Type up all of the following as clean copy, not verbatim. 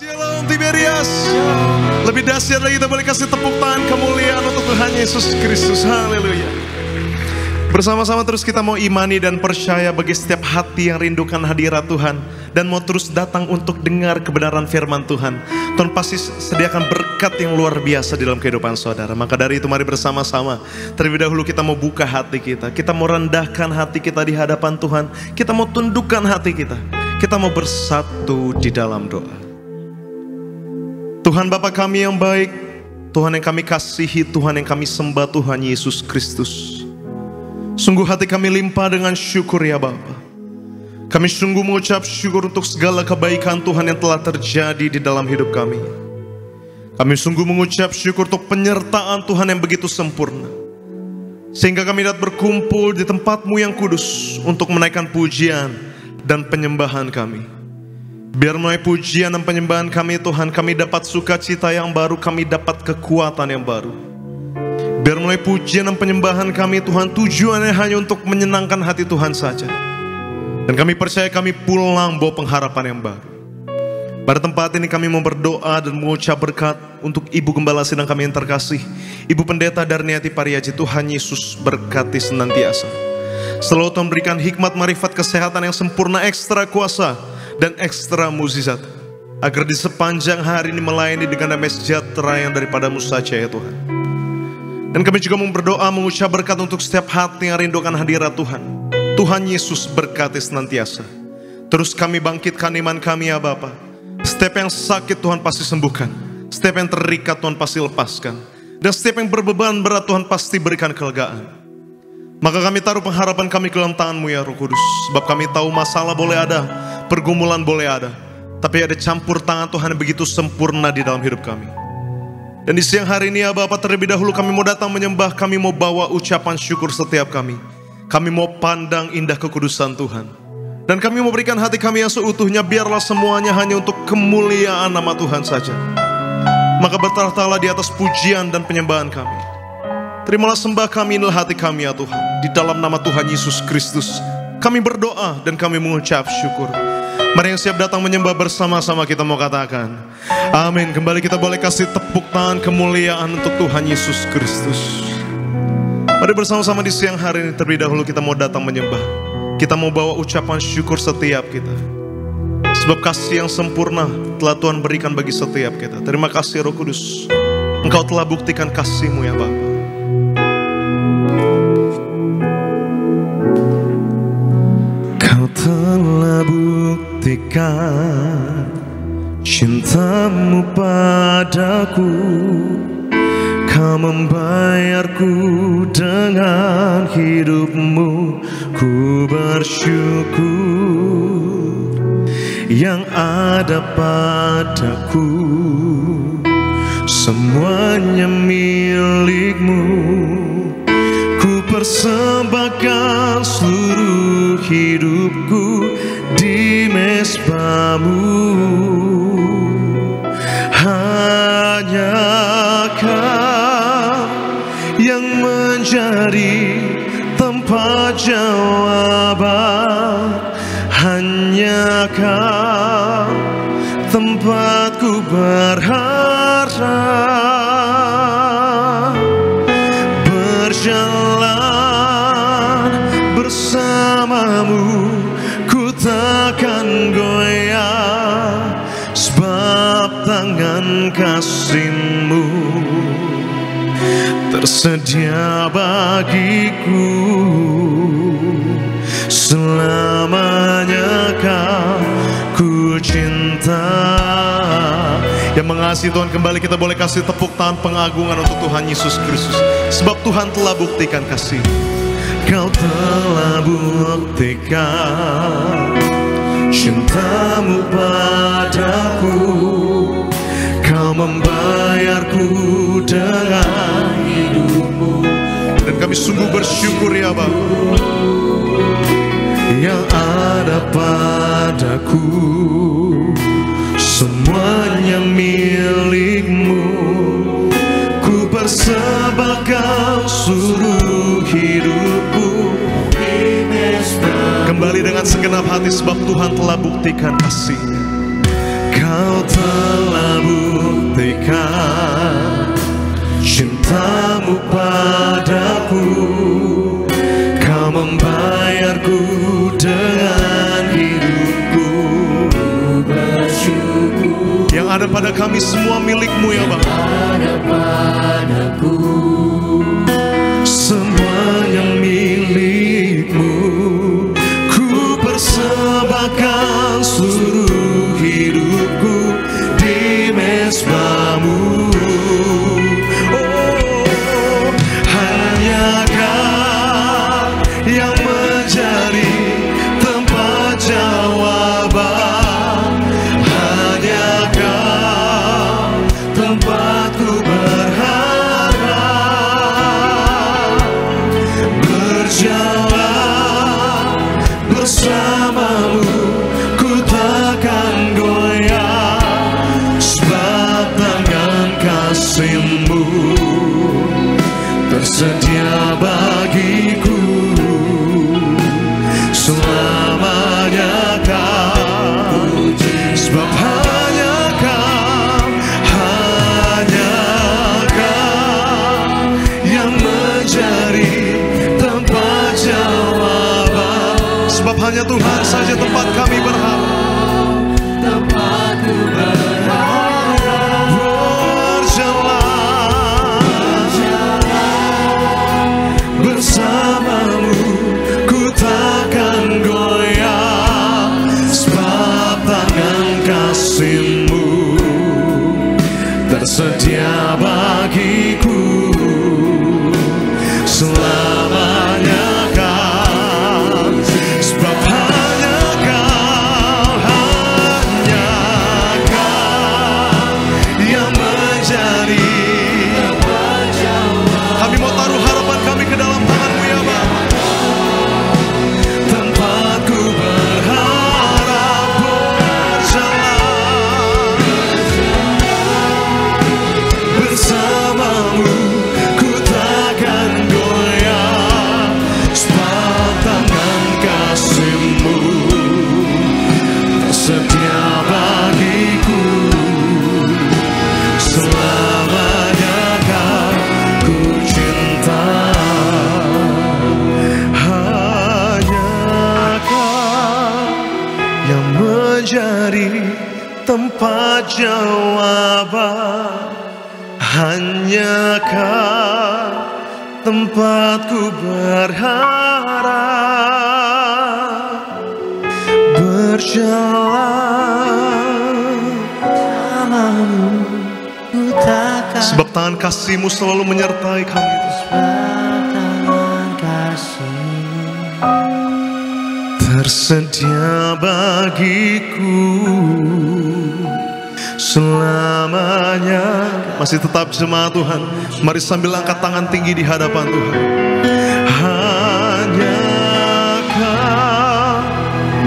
Shalom Tiberias. Lebih dahsyat lagi kita boleh kasih tepuk tangan kemuliaan untuk Tuhan Yesus Kristus. Haleluya. Bersama-sama terus kita mau imani dan percaya bagi setiap hati yang rindukan hadirat Tuhan dan mau terus datang untuk dengar kebenaran firman Tuhan. Tuhan pasti sediakan berkat yang luar biasa di dalam kehidupan saudara. Maka dari itu mari bersama-sama terlebih dahulu kita mau buka hati kita. Kita mau rendahkan hati kita di hadapan Tuhan. Kita mau tundukkan hati kita. Kita mau bersatu di dalam doa. Tuhan Bapa kami yang baik, Tuhan yang kami kasihi, Tuhan yang kami sembah, Tuhan Yesus Kristus. Sungguh hati kami limpah dengan syukur ya Bapa. Kami sungguh mengucap syukur untuk segala kebaikan Tuhan yang telah terjadi di dalam hidup kami. Kami sungguh mengucap syukur untuk penyertaan Tuhan yang begitu sempurna, sehingga kami dapat berkumpul di tempat-Mu yang kudus untuk menaikkan pujian dan penyembahan kami. Biar melalui pujian dan penyembahan kami Tuhan, kami dapat sukacita yang baru, kami dapat kekuatan yang baru. Biar melalui pujian dan penyembahan kami Tuhan, tujuannya hanya untuk menyenangkan hati Tuhan saja. Dan kami percaya kami pulang bawa pengharapan yang baru. Pada tempat ini kami mau berdoa dan mengucap berkat untuk Ibu Gembala Sidang kami yang terkasih, Ibu Pendeta Darniati Pariaji. Tuhan Yesus berkati senantiasa. Selalu Tuhan berikan hikmat, marifat, kesehatan yang sempurna, ekstra kuasa dan ekstra mukjizat, agar di sepanjang hari ini melayani dengan damai sejahtera yang daripada-Mu saja ya Tuhan. Dan kami juga mau berdoa mengucap berkat untuk setiap hati yang rindukan hadirat Tuhan. Tuhan Yesus berkati senantiasa. Terus kami bangkitkan iman kami ya Bapa. Setiap yang sakit Tuhan pasti sembuhkan, setiap yang terikat Tuhan pasti lepaskan, dan setiap yang berbeban berat Tuhan pasti berikan kelegaan. Maka kami taruh pengharapan kami ke dalam tangan-Mu ya Roh Kudus. Sebab kami tahu masalah boleh ada, pergumulan boleh ada, tapi ada campur tangan Tuhan yang begitu sempurna di dalam hidup kami. Dan di siang hari ini ya Bapa, terlebih dahulu kami mau datang menyembah, kami mau bawa ucapan syukur setiap kami. Kami mau pandang indah kekudusan Tuhan. Dan kami mau berikan hati kami yang seutuhnya, biarlah semuanya hanya untuk kemuliaan nama Tuhan saja. Maka bertahtalah di atas pujian dan penyembahan kami. Terimalah sembah kami, inilah hati kami ya Tuhan. Di dalam nama Tuhan Yesus Kristus kami berdoa dan kami mengucap syukur. Mari yang siap datang menyembah bersama-sama kita mau katakan amin. Kembali kita boleh kasih tepuk tangan kemuliaan untuk Tuhan Yesus Kristus. Mari bersama-sama di siang hari ini terlebih dahulu kita mau datang menyembah. Kita mau bawa ucapan syukur setiap kita. Sebab kasih yang sempurna telah Tuhan berikan bagi setiap kita. Terima kasih Roh Kudus. Engkau telah buktikan kasih-Mu ya Bapa. Telah buktikan cinta-Mu padaku. Kau membayarku dengan hidup-Mu. Ku bersyukur yang ada padaku. Semuanya milik-Mu. Ku persembahkan seluruh hidupku di mezbah-Mu. Hanya Kau yang menjadi tempat jawaban. Hanya Kau tempatku berharap. Berjalan bersama-Mu, ku takkan goyah, sebab tangan kasih-Mu tersedia bagiku. Selamanya Kau ku cinta. Yang mengasihi Tuhan, kembali kita boleh kasih tepuk tangan pengagungan untuk Tuhan Yesus Kristus. Sebab Tuhan telah buktikan kasih. Kau telah buktikan cinta-Mu padaku. Kau membayarku dengan hidup-Mu. Dan kami sungguh bersyukur ya Bapa. Yang ada padaku semuanya milik-Mu. Ku persembahkan seluruh hidupku. Kembali dengan segenap hati sebab Tuhan telah buktikan kasih-Nya. Kau telah buktikan cintamu padaku. Kau membayarku dengan hidupku. Bersyukur. Yang ada pada kami semua milikmu ya Bapa. Ada padaku semuanya milikmu. Ku persembahkan seluruh hidupku di mezbamu. Oh, hanya Kau yang menjadi tempat jawaban. Hanya Kau tempatku berharap. Berjalan bersamamu, ku takkan goyah, sebab tangan kasih-Mu tersedia bagiku. Selamanya Kau, sebab hanya Kau yang menjadi tempat jawaban. Sebab hanya Tuhan saja tempat kami berharap. Tempatku berharap. Berjalan bersamamu, ku takkan goyah, sebab tangan kasih-Mu tersedia bagiku. Selamanya Kau, sebab hanya Kau yang menjadi. Kami mau taruh harapan kami ke dalam tangan-Mu ya Bapa. Tempatku berharap. Berjalan bersamamu, ku takkan goyah, sebab tangan kasih-Mu tersedia bagiku. Selamanya Kau ku cinta. Hanya Kau yang menjadi tempat jawaban. Hanya Kau tempatku berharap. Berjalan bersamamu, ku takkan. Sebab tangan kasih-Mu selalu menyertai kami. Sebab tangan kasih-Mu tersedia bagiku. Selamanya. Masih tetap jemaat Tuhan, mari sambil angkat tangan tinggi di hadapan Tuhan. Hanya Kau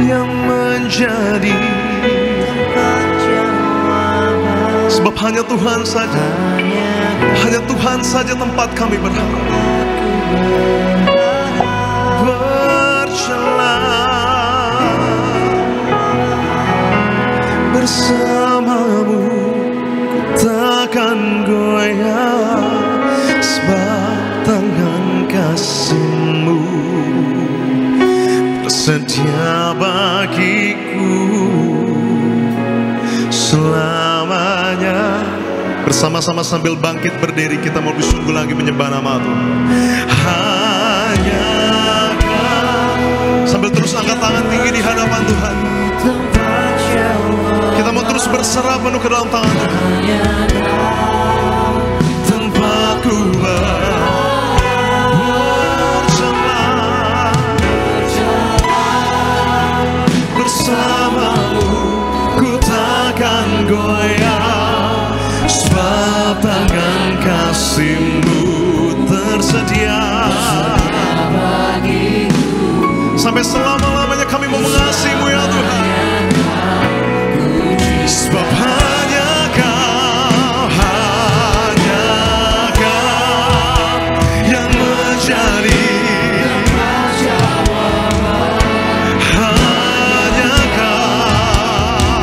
yang menjadi tempat jawaban. Sebab hanya Tuhan saja, hanya Tuhan saja tempat kami berharap. Berjalan bersamamu, takkan goyah, sebab tangan kasih-Mu tersedia bagiku. Selamanya. Bersama-sama sambil bangkit berdiri, kita mau bersungguh lagi menyembah nama Tuhan. Hanya Kau. Sambil terus angkat tangan tinggi di hadapan Tuhan. Kita mau terus berserah penuh ke dalam tangan Tuhan. Tempatku berjalan bersamamu, ku takkan goyah, sebab tangan kasih-Mu tersedia bagiku. Sampai selama-lamanya kami mau mengasihi-Mu ya Tuhan. Sebab hanya Kau yang menjadi. Hanya Kau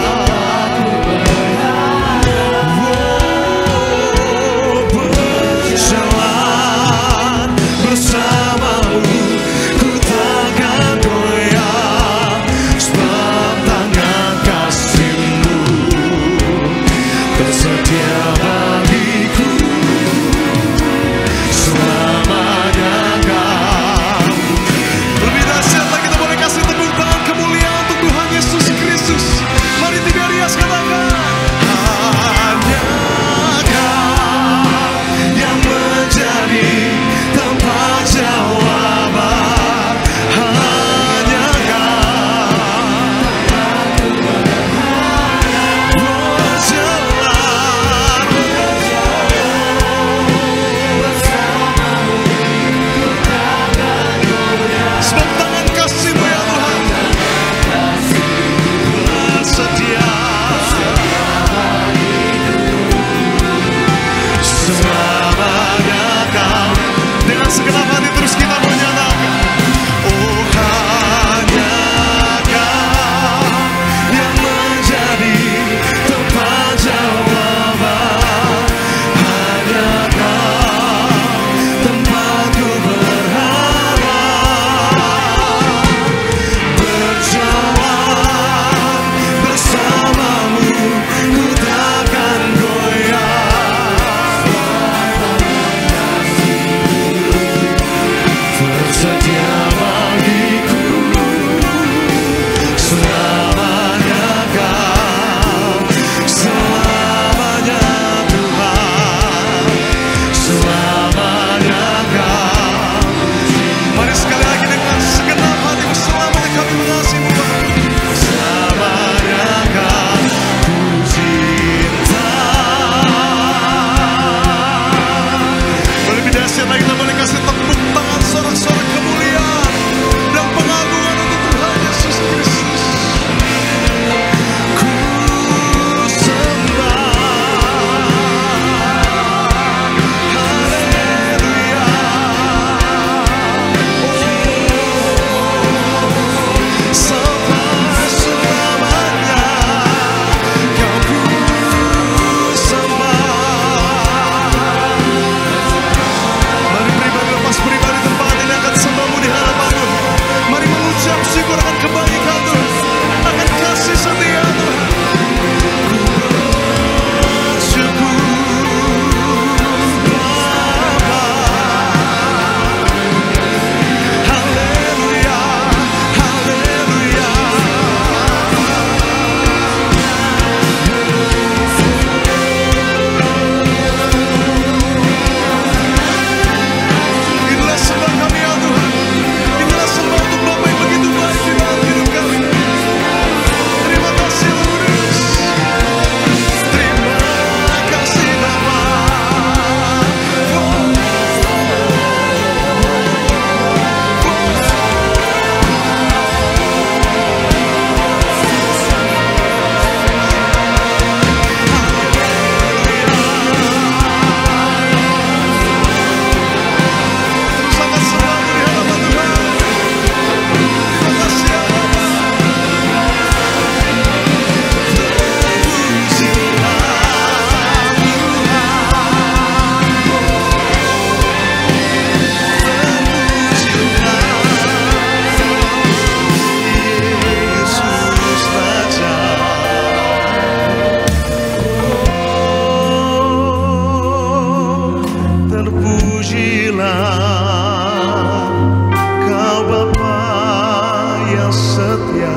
setia.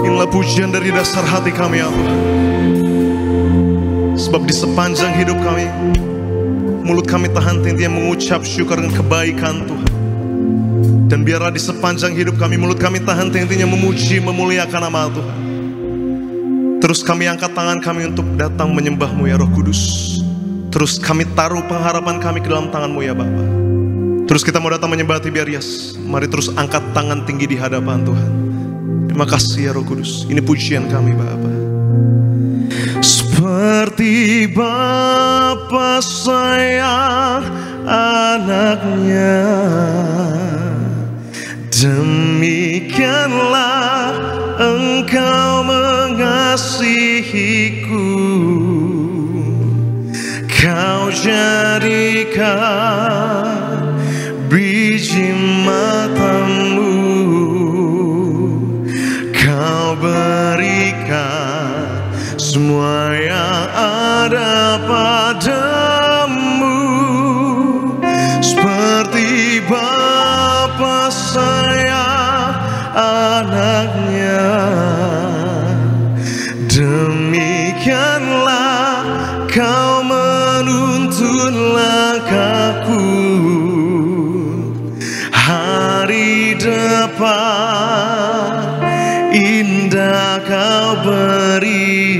Inilah pujian dari dasar hati kami ya Tuhan. Sebab di sepanjang hidup kami, mulut kami tahan henti mengucap syukur dan kebaikan Tuhan. Dan biarlah di sepanjang hidup kami, mulut kami tahan hentinya memuji, memuliakan nama Tuhan. Terus kami angkat tangan kami untuk datang menyembah-Mu ya Roh Kudus. Terus kami taruh pengharapan kami ke dalam tangan-Mu ya Bapa. Terus kita mau datang menyembah Tiberias. Mari terus angkat tangan tinggi di hadapan Tuhan. Terima kasih ya Roh Kudus. Ini pujian kami Bapa. Seperti Bapa sayang anaknya, demikianlah Engkau mengasihiku. Kau jadikan biji matamu, Kau berikan semua yang ada padamu. Seperti Bapa sayang anaknya, demikianlah Kau menuntun langkahku. Hari depan indah Kau beri,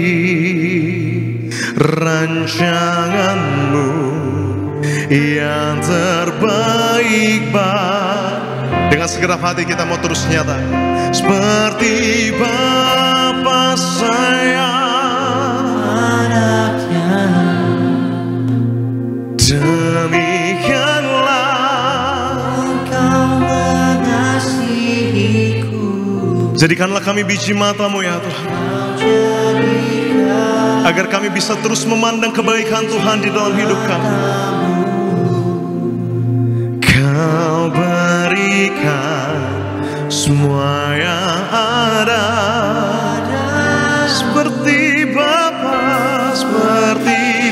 rancangan-Mu yang terbaik. Dengan segenap hati kita mau terus nyata. Seperti Bapa sayang anaknya, demikianlah Engkau mengasihiku. Jadikanlah kami biji mata-Mu ya Tuhan, agar kami bisa terus memandang kebaikan Tuhan di dalam hidup kami. Kau berikan semua yang ada, seperti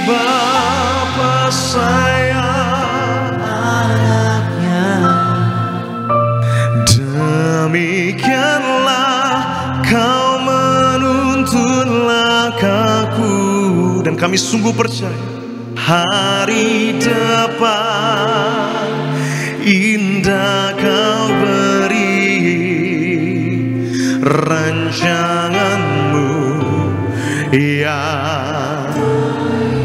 Bapa sayang anaknya. Demikianlah Kau menuntun langkahku. Dan kami sungguh percaya hari depan indah Kau beri, rancangan-Mu yang...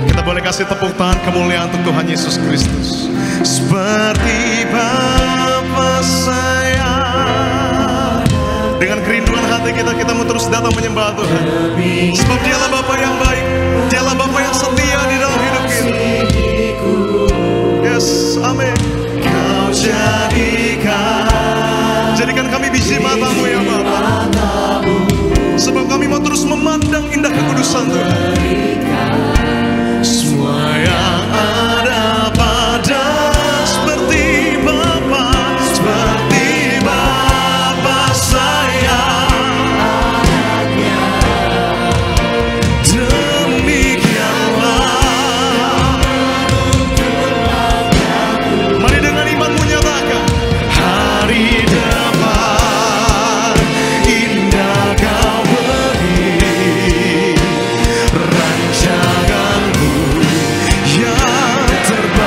Kita boleh kasih tepuk tangan kemuliaan untuk Tuhan Yesus Kristus. Seperti Bapa sayang. Dengan kerinduan hati kita, kita mau terus datang menyembah Tuhan. Sebab Dialah Bapa yang baik, Dialah Bapa yang setia di dalam hidup kita. Yes, amin. Kau jadikan kami biji mata-Mu ya Bapa. Sebab kami mau terus memandang indah kekudusan Tuhan. Semua yang ada pada, seperti Bapa sayang anaknya. Demikianlah. Mari dengan iman menyatakan hari depan indah Kau beri, rancangan-Mu yang terbaik.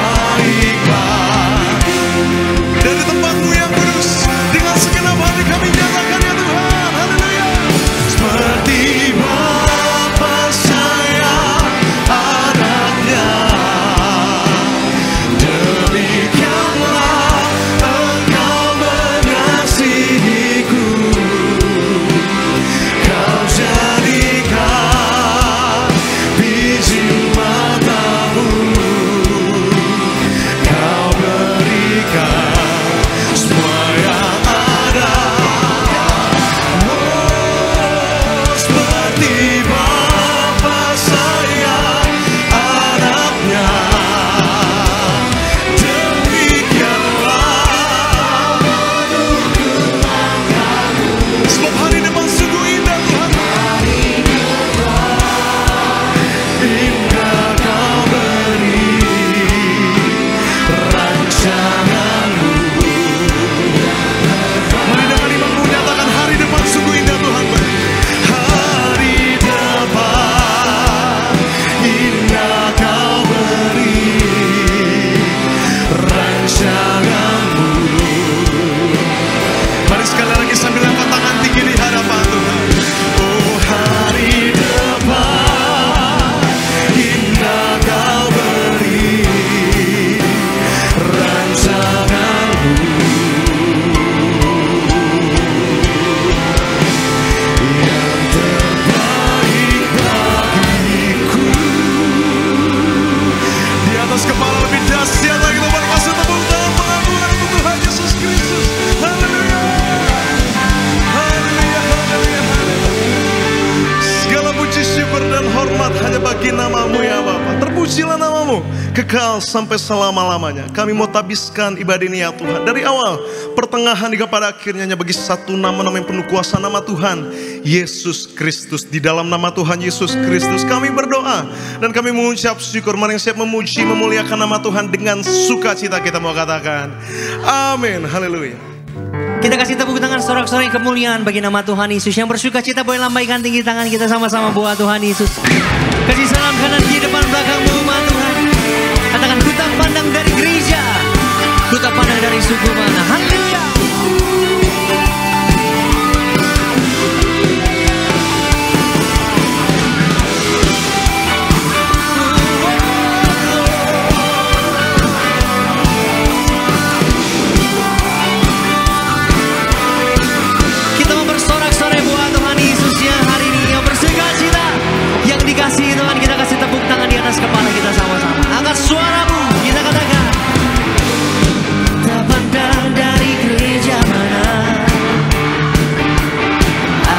kekal sampai selama-lamanya. Kami mau tabiskan ibadah ini ya Tuhan, dari awal, pertengahan hingga pada akhirnya hanya bagi satu nama yang penuh kuasa, nama Tuhan Yesus Kristus. Di dalam nama Tuhan Yesus Kristus kami berdoa dan kami mengucap syukur. Mari yang siap memuji, memuliakan nama Tuhan dengan sukacita kita mau katakan amin, haleluya. Kita kasih tepuk tangan sorak-sorai kemuliaan bagi nama Tuhan Yesus. Yang bersuka cita boleh lambaikan tinggi tangan kita sama-sama buat Tuhan Yesus. Kasih salam kanan di depan belakangmu umat Tuhan. Katakan, ku tak pandang dari gereja, ku tak pandang dari suku mana. Haleluya. Kita mau bersorak-sorai buat Tuhan Yesus yang hari ini yang bersuka cita, yang dikasihi Tuhan. Kita kasih tepuk tangan di atas kepala kita sama-sama. Angkat suaramu, kita katakan, tak pandang dari gereja mana,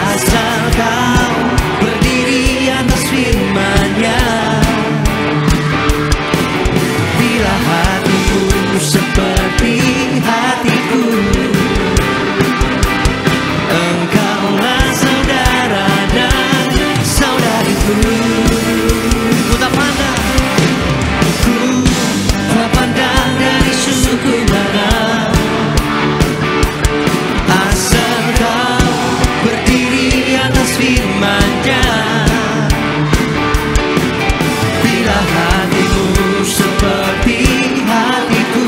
asal kau berdiri atas firman-Nya. Bila hatiku seperti hatiku, engkaulah saudara dan saudariku. Ku tak pandang, ku tak pandang dari suku mana, asal kau berdiri atas firman-Nya. Bila hatimu seperti hatiku,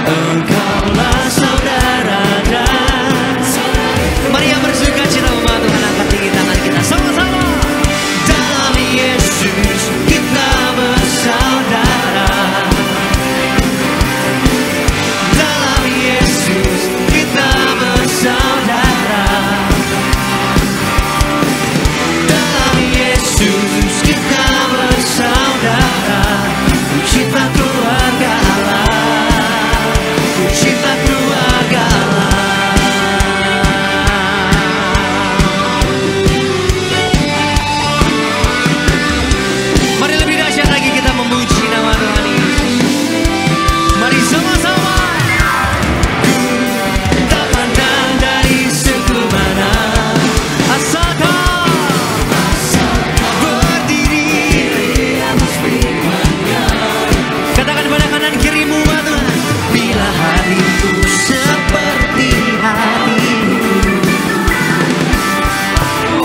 engkaulah saudara dan saudariku. Mari yang bersuka cita umat Tuhan, angkat tinggi tangan kita sama-sama. Dalam Yesus kita bersaudara, dalam Yesus kita bersaudara, dalam Yesus kita bersaudara. Cinta keluarga Allah, cinta keluarga Allah. Mari lebih dahsyat lagi kita memuji nama Tuhan Yesus. Mari sama-sama. Ku tak pandang dari suku mana, asal kau berdiri atas firman-Nya. Katakan pada kanan kirimu Tuhan, bila hatiku seperti hatimu,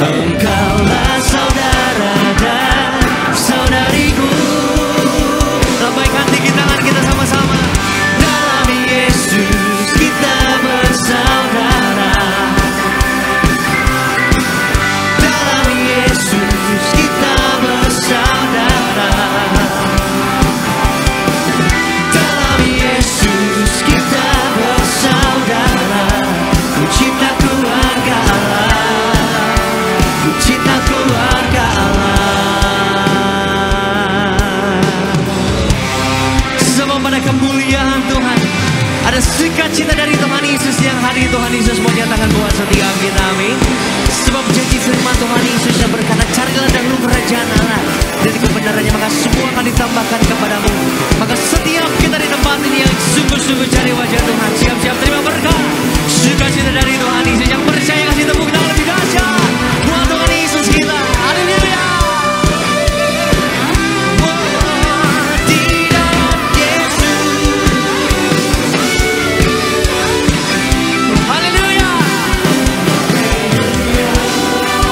engkaulah saudara dan saudariku. Lambaikan tinggi tangan kita sama-sama. Dalam Yesus kita bersaudara, dalam Yesus kita bersaudara, dalam Yesus kita bersaudara. Ku cinta keluarga Allah, ku cinta keluarga Allah. Semua pada kemuliaan Tuhan, ada sukacita dari Tuhan Yesus yang hari Tuhan Yesus mau nyatakan buat setiap kita, amin. Sebab janji firman Tuhan Yesus yang berkata, carilah dahulu kerajaan Allah dan kebenarannya, maka semua akan ditambahkan kepadamu. Maka setiap kita di tempat ini yang sungguh-sungguh cari wajah Tuhan, siap-siap terima berkat sukacita dari Tuhan Yesus. Yang percaya kasih tepuk tangan lebih dahsyat buat Tuhan Yesus kita. Haleluya. Di dalam Yesus. Haleluya.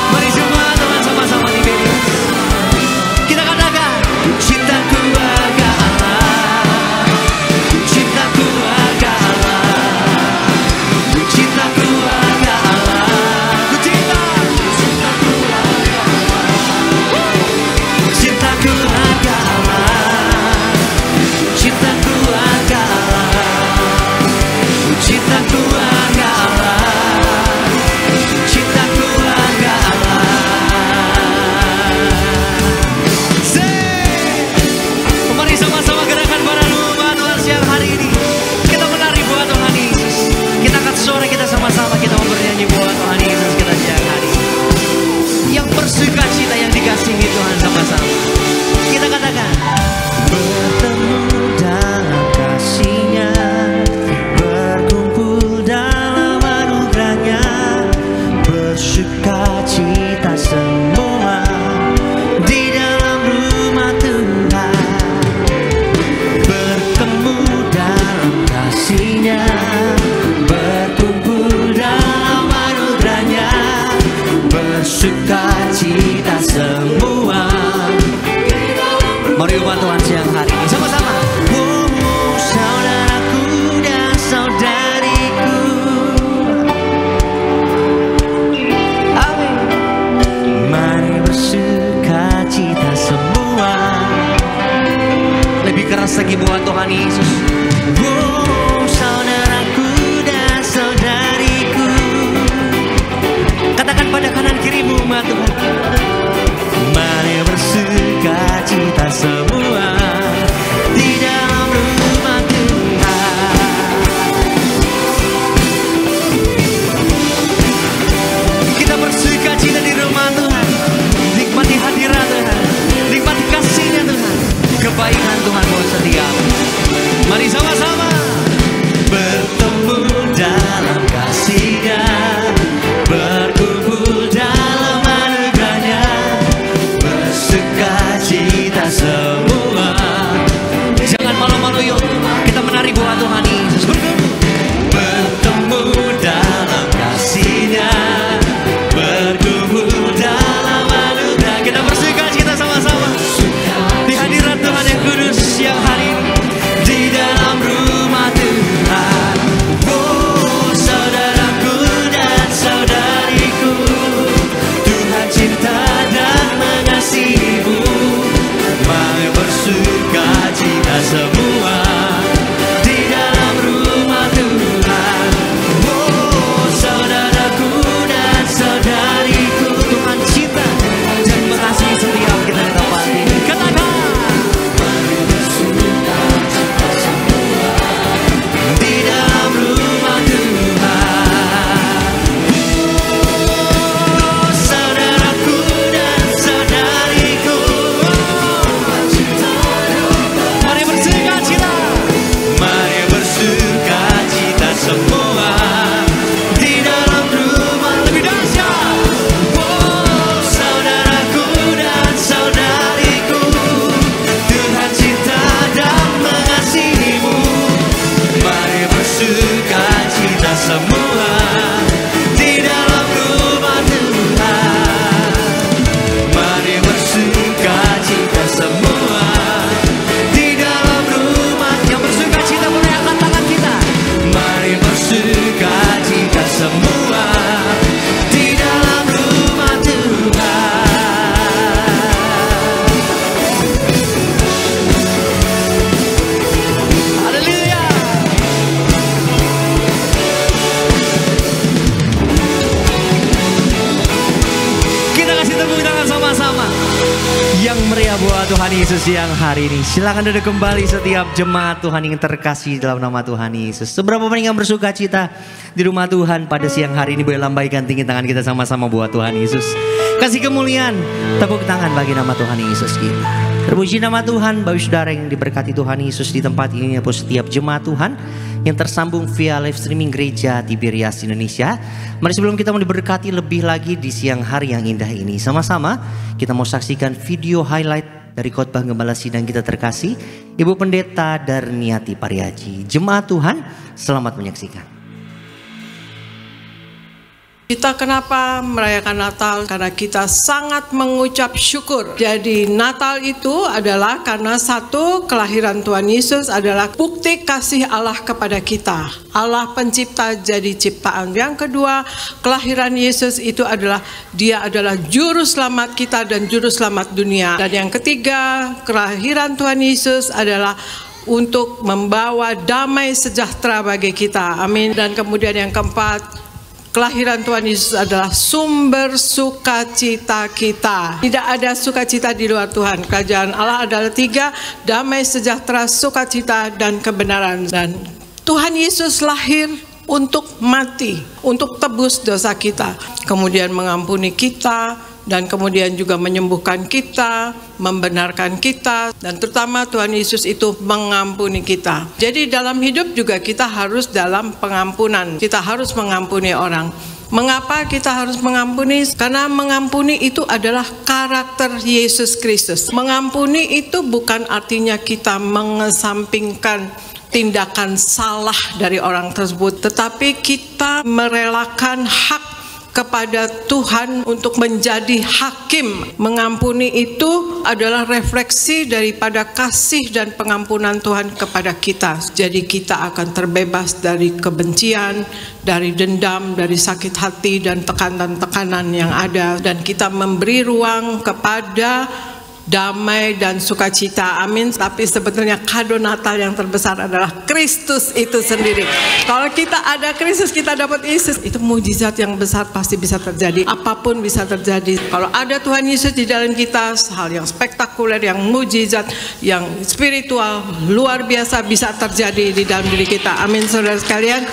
Mari semua teman sama-sama di bawah. Kita katakan, ku cinta keluarga Allah, ku cinta keluarga Allah. bersukacita semua. Mari umat Tuhan siang hari ini sama-sama. Oh, saudaraku dan saudariku. Amin. Mari bersukacita semua. Lebih keras lagi buat Tuhan Yesus. Oh, saudaraku dan saudariku. Katakan pada kanan kirimu umat Tuhan. Mari bersukacita semua di dalam rumah Tuhan. Kita bersukacita di rumah Tuhan. Nikmati hadirat Tuhan, nikmati kasih-Nya Tuhan, kebaikan Tuhan buat setiap. Mari sama-sama bertemu dalam kasih-Nya, berkumpul dalam anugerah-Nya, bersukacita semua. Jangan malu-malu, yuk kita menari buat Tuhan Yesus. Bertemu dalam kasih-Nya, berkumpul dalam anugerah. Kita bersukacita sama-sama di hadirat Tuhan yang kudus siang hari ini, di dalam rumah Tuhan. Oh, saudaraku dan saudariku, Tuhan cinta dan mengasihimu. Mari bersukacita semua di dalam rumah Tuhan. Oh, saudaraku dan saudariku, Tuhan cinta dan mengasihi setiap kita di tempat ini. Katakan, mari bersukacita semua di dalam rumah Tuhan. Oh, saudaraku dan saudariku, mari bersukacita, mari bersukacita semua di dalam rumah. Lebih dahsyat. Oh, saudaraku dan saudariku, Tuhan cinta dan mengasihimu. Mari bersukacita semua di dalam rumah Tuhan. Mari bersukacita semua di dalam rumah. Yang bersukacita boleh angkat tangan kita. Mari bersukacita semua di dalam rumah Tuhan. Haleluya. Kita kasih tepuk tangan sama-sama yang meriah buat Tuhan Yesus siang hari ini. Silakan duduk kembali setiap jemaat Tuhan yang terkasih dalam nama Tuhan Yesus. Seberapa banyak yang bersukacita di rumah Tuhan pada siang hari ini, boleh lambaikan tinggi tangan kita sama-sama buat Tuhan Yesus. Kasih kemuliaan, tepuk tangan bagi nama Tuhan Yesus kita. Terpuji nama Tuhan, Bapak Saudara yang diberkati Tuhan Yesus di tempat ini, maupun setiap jemaat Tuhan yang tersambung via live streaming Gereja Tiberias Indonesia. Mari sebelum kita mau diberkati lebih lagi di siang hari yang indah ini, sama-sama kita mau saksikan video highlight dari khotbah Gembala Sidang kita terkasih, Ibu Pendeta Darniati Pariaji. Jemaat Tuhan, selamat menyaksikan. Kita kenapa merayakan Natal? Karena kita sangat mengucap syukur. Jadi Natal itu adalah karena satu, kelahiran Tuhan Yesus adalah bukti kasih Allah kepada kita. Allah pencipta jadi ciptaan. Yang kedua, kelahiran Yesus itu adalah Dia adalah juru selamat kita dan juru selamat dunia. Dan yang ketiga, kelahiran Tuhan Yesus adalah untuk membawa damai sejahtera bagi kita. Amin. Dan kemudian yang keempat, kelahiran Tuhan Yesus adalah sumber sukacita kita. Tidak ada sukacita di luar Tuhan. Kerajaan Allah adalah tiga: damai, sejahtera, sukacita, dan kebenaran. Dan Tuhan Yesus lahir untuk mati, untuk tebus dosa kita, kemudian mengampuni kita, dan kemudian juga menyembuhkan kita, membenarkan kita, dan terutama Tuhan Yesus itu mengampuni kita. Jadi dalam hidup juga kita harus dalam pengampunan. Kita harus mengampuni orang. Mengapa kita harus mengampuni? Karena mengampuni itu adalah karakter Yesus Kristus. Mengampuni itu bukan artinya kita mengesampingkan tindakan salah dari orang tersebut, tetapi kita merelakan hak kepada Tuhan untuk menjadi hakim. Mengampuni itu adalah refleksi daripada kasih dan pengampunan Tuhan kepada kita. Jadi kita akan terbebas dari kebencian, dari dendam, dari sakit hati dan tekanan-tekanan yang ada, dan kita memberi ruang kepada damai dan sukacita. Amin. Tapi sebetulnya kado Natal yang terbesar adalah Kristus itu sendiri. Kalau kita ada Kristus, kita dapat Yesus, itu mujizat yang besar pasti bisa terjadi. Apapun bisa terjadi. Kalau ada Tuhan Yesus di dalam kita, hal yang spektakuler, yang mujizat, yang spiritual, luar biasa bisa terjadi di dalam diri kita. Amin, saudara sekalian.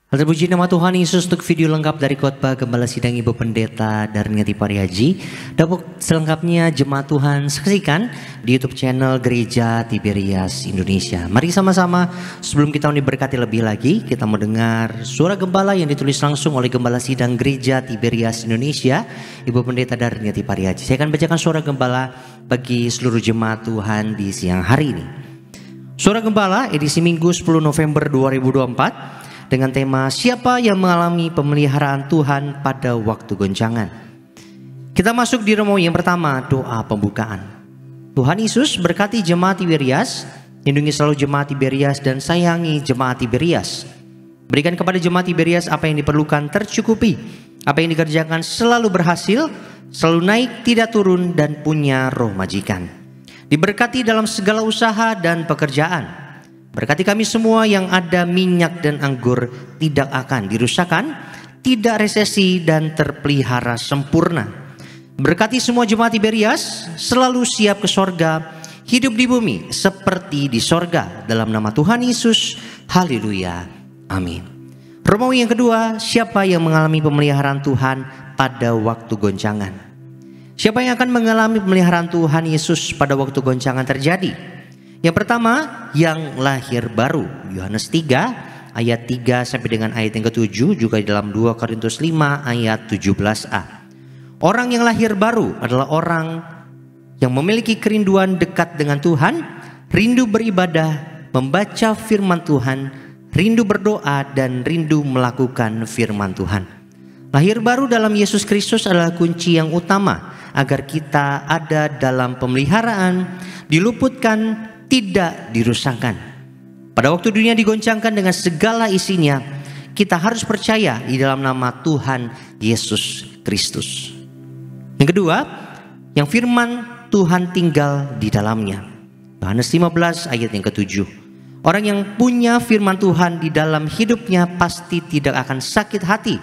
Terpuji nama Tuhan Yesus. Untuk video lengkap dari khotbah Gembala Sidang Ibu Pendeta Darniati Pariaji, dapat selengkapnya jemaat Tuhan saksikan di YouTube channel Gereja Tiberias Indonesia. Mari sama-sama sebelum kita diberkati lebih lagi, kita mendengar suara gembala yang ditulis langsung oleh Gembala Sidang Gereja Tiberias Indonesia, Ibu Pendeta Darniati Pariaji. Saya akan bacakan suara gembala bagi seluruh jemaat Tuhan di siang hari ini. Suara gembala edisi Minggu 10 November 2024 dengan tema siapa yang mengalami pemeliharaan Tuhan pada waktu goncangan. Kita masuk di Romawi yang pertama, doa pembukaan. Tuhan Yesus berkati jemaat Tiberias, lindungi selalu jemaat Tiberias dan sayangi jemaat Tiberias. Berikan kepada jemaat Tiberias apa yang diperlukan tercukupi, apa yang dikerjakan selalu berhasil, selalu naik tidak turun dan punya roh majikan. Diberkati dalam segala usaha dan pekerjaan. Berkati kami semua yang ada minyak dan anggur tidak akan dirusakkan, tidak resesi dan terpelihara sempurna. Berkati semua jemaat Tiberias selalu siap ke sorga, hidup di bumi seperti di sorga. Dalam nama Tuhan Yesus, haleluya, amin. Romawi yang kedua, siapa yang mengalami pemeliharaan Tuhan pada waktu goncangan? Siapa yang akan mengalami pemeliharaan Tuhan Yesus pada waktu goncangan terjadi? Yang pertama, yang lahir baru. Yohanes 3 ayat 3 sampai dengan ayat yang ke-7, juga di dalam 2 Korintus 5 ayat 17a. Orang yang lahir baru adalah orang yang memiliki kerinduan dekat dengan Tuhan, rindu beribadah, membaca firman Tuhan, rindu berdoa dan rindu melakukan firman Tuhan. Lahir baru dalam Yesus Kristus adalah kunci yang utama agar kita ada dalam pemeliharaan, diluputkan, tidak dirusakkan. Pada waktu dunia digoncangkan dengan segala isinya, kita harus percaya di dalam nama Tuhan Yesus Kristus. Yang kedua, yang firman Tuhan tinggal di dalamnya. Yohanes 15 ayat yang ke-7. Orang yang punya firman Tuhan di dalam hidupnya pasti tidak akan sakit hati,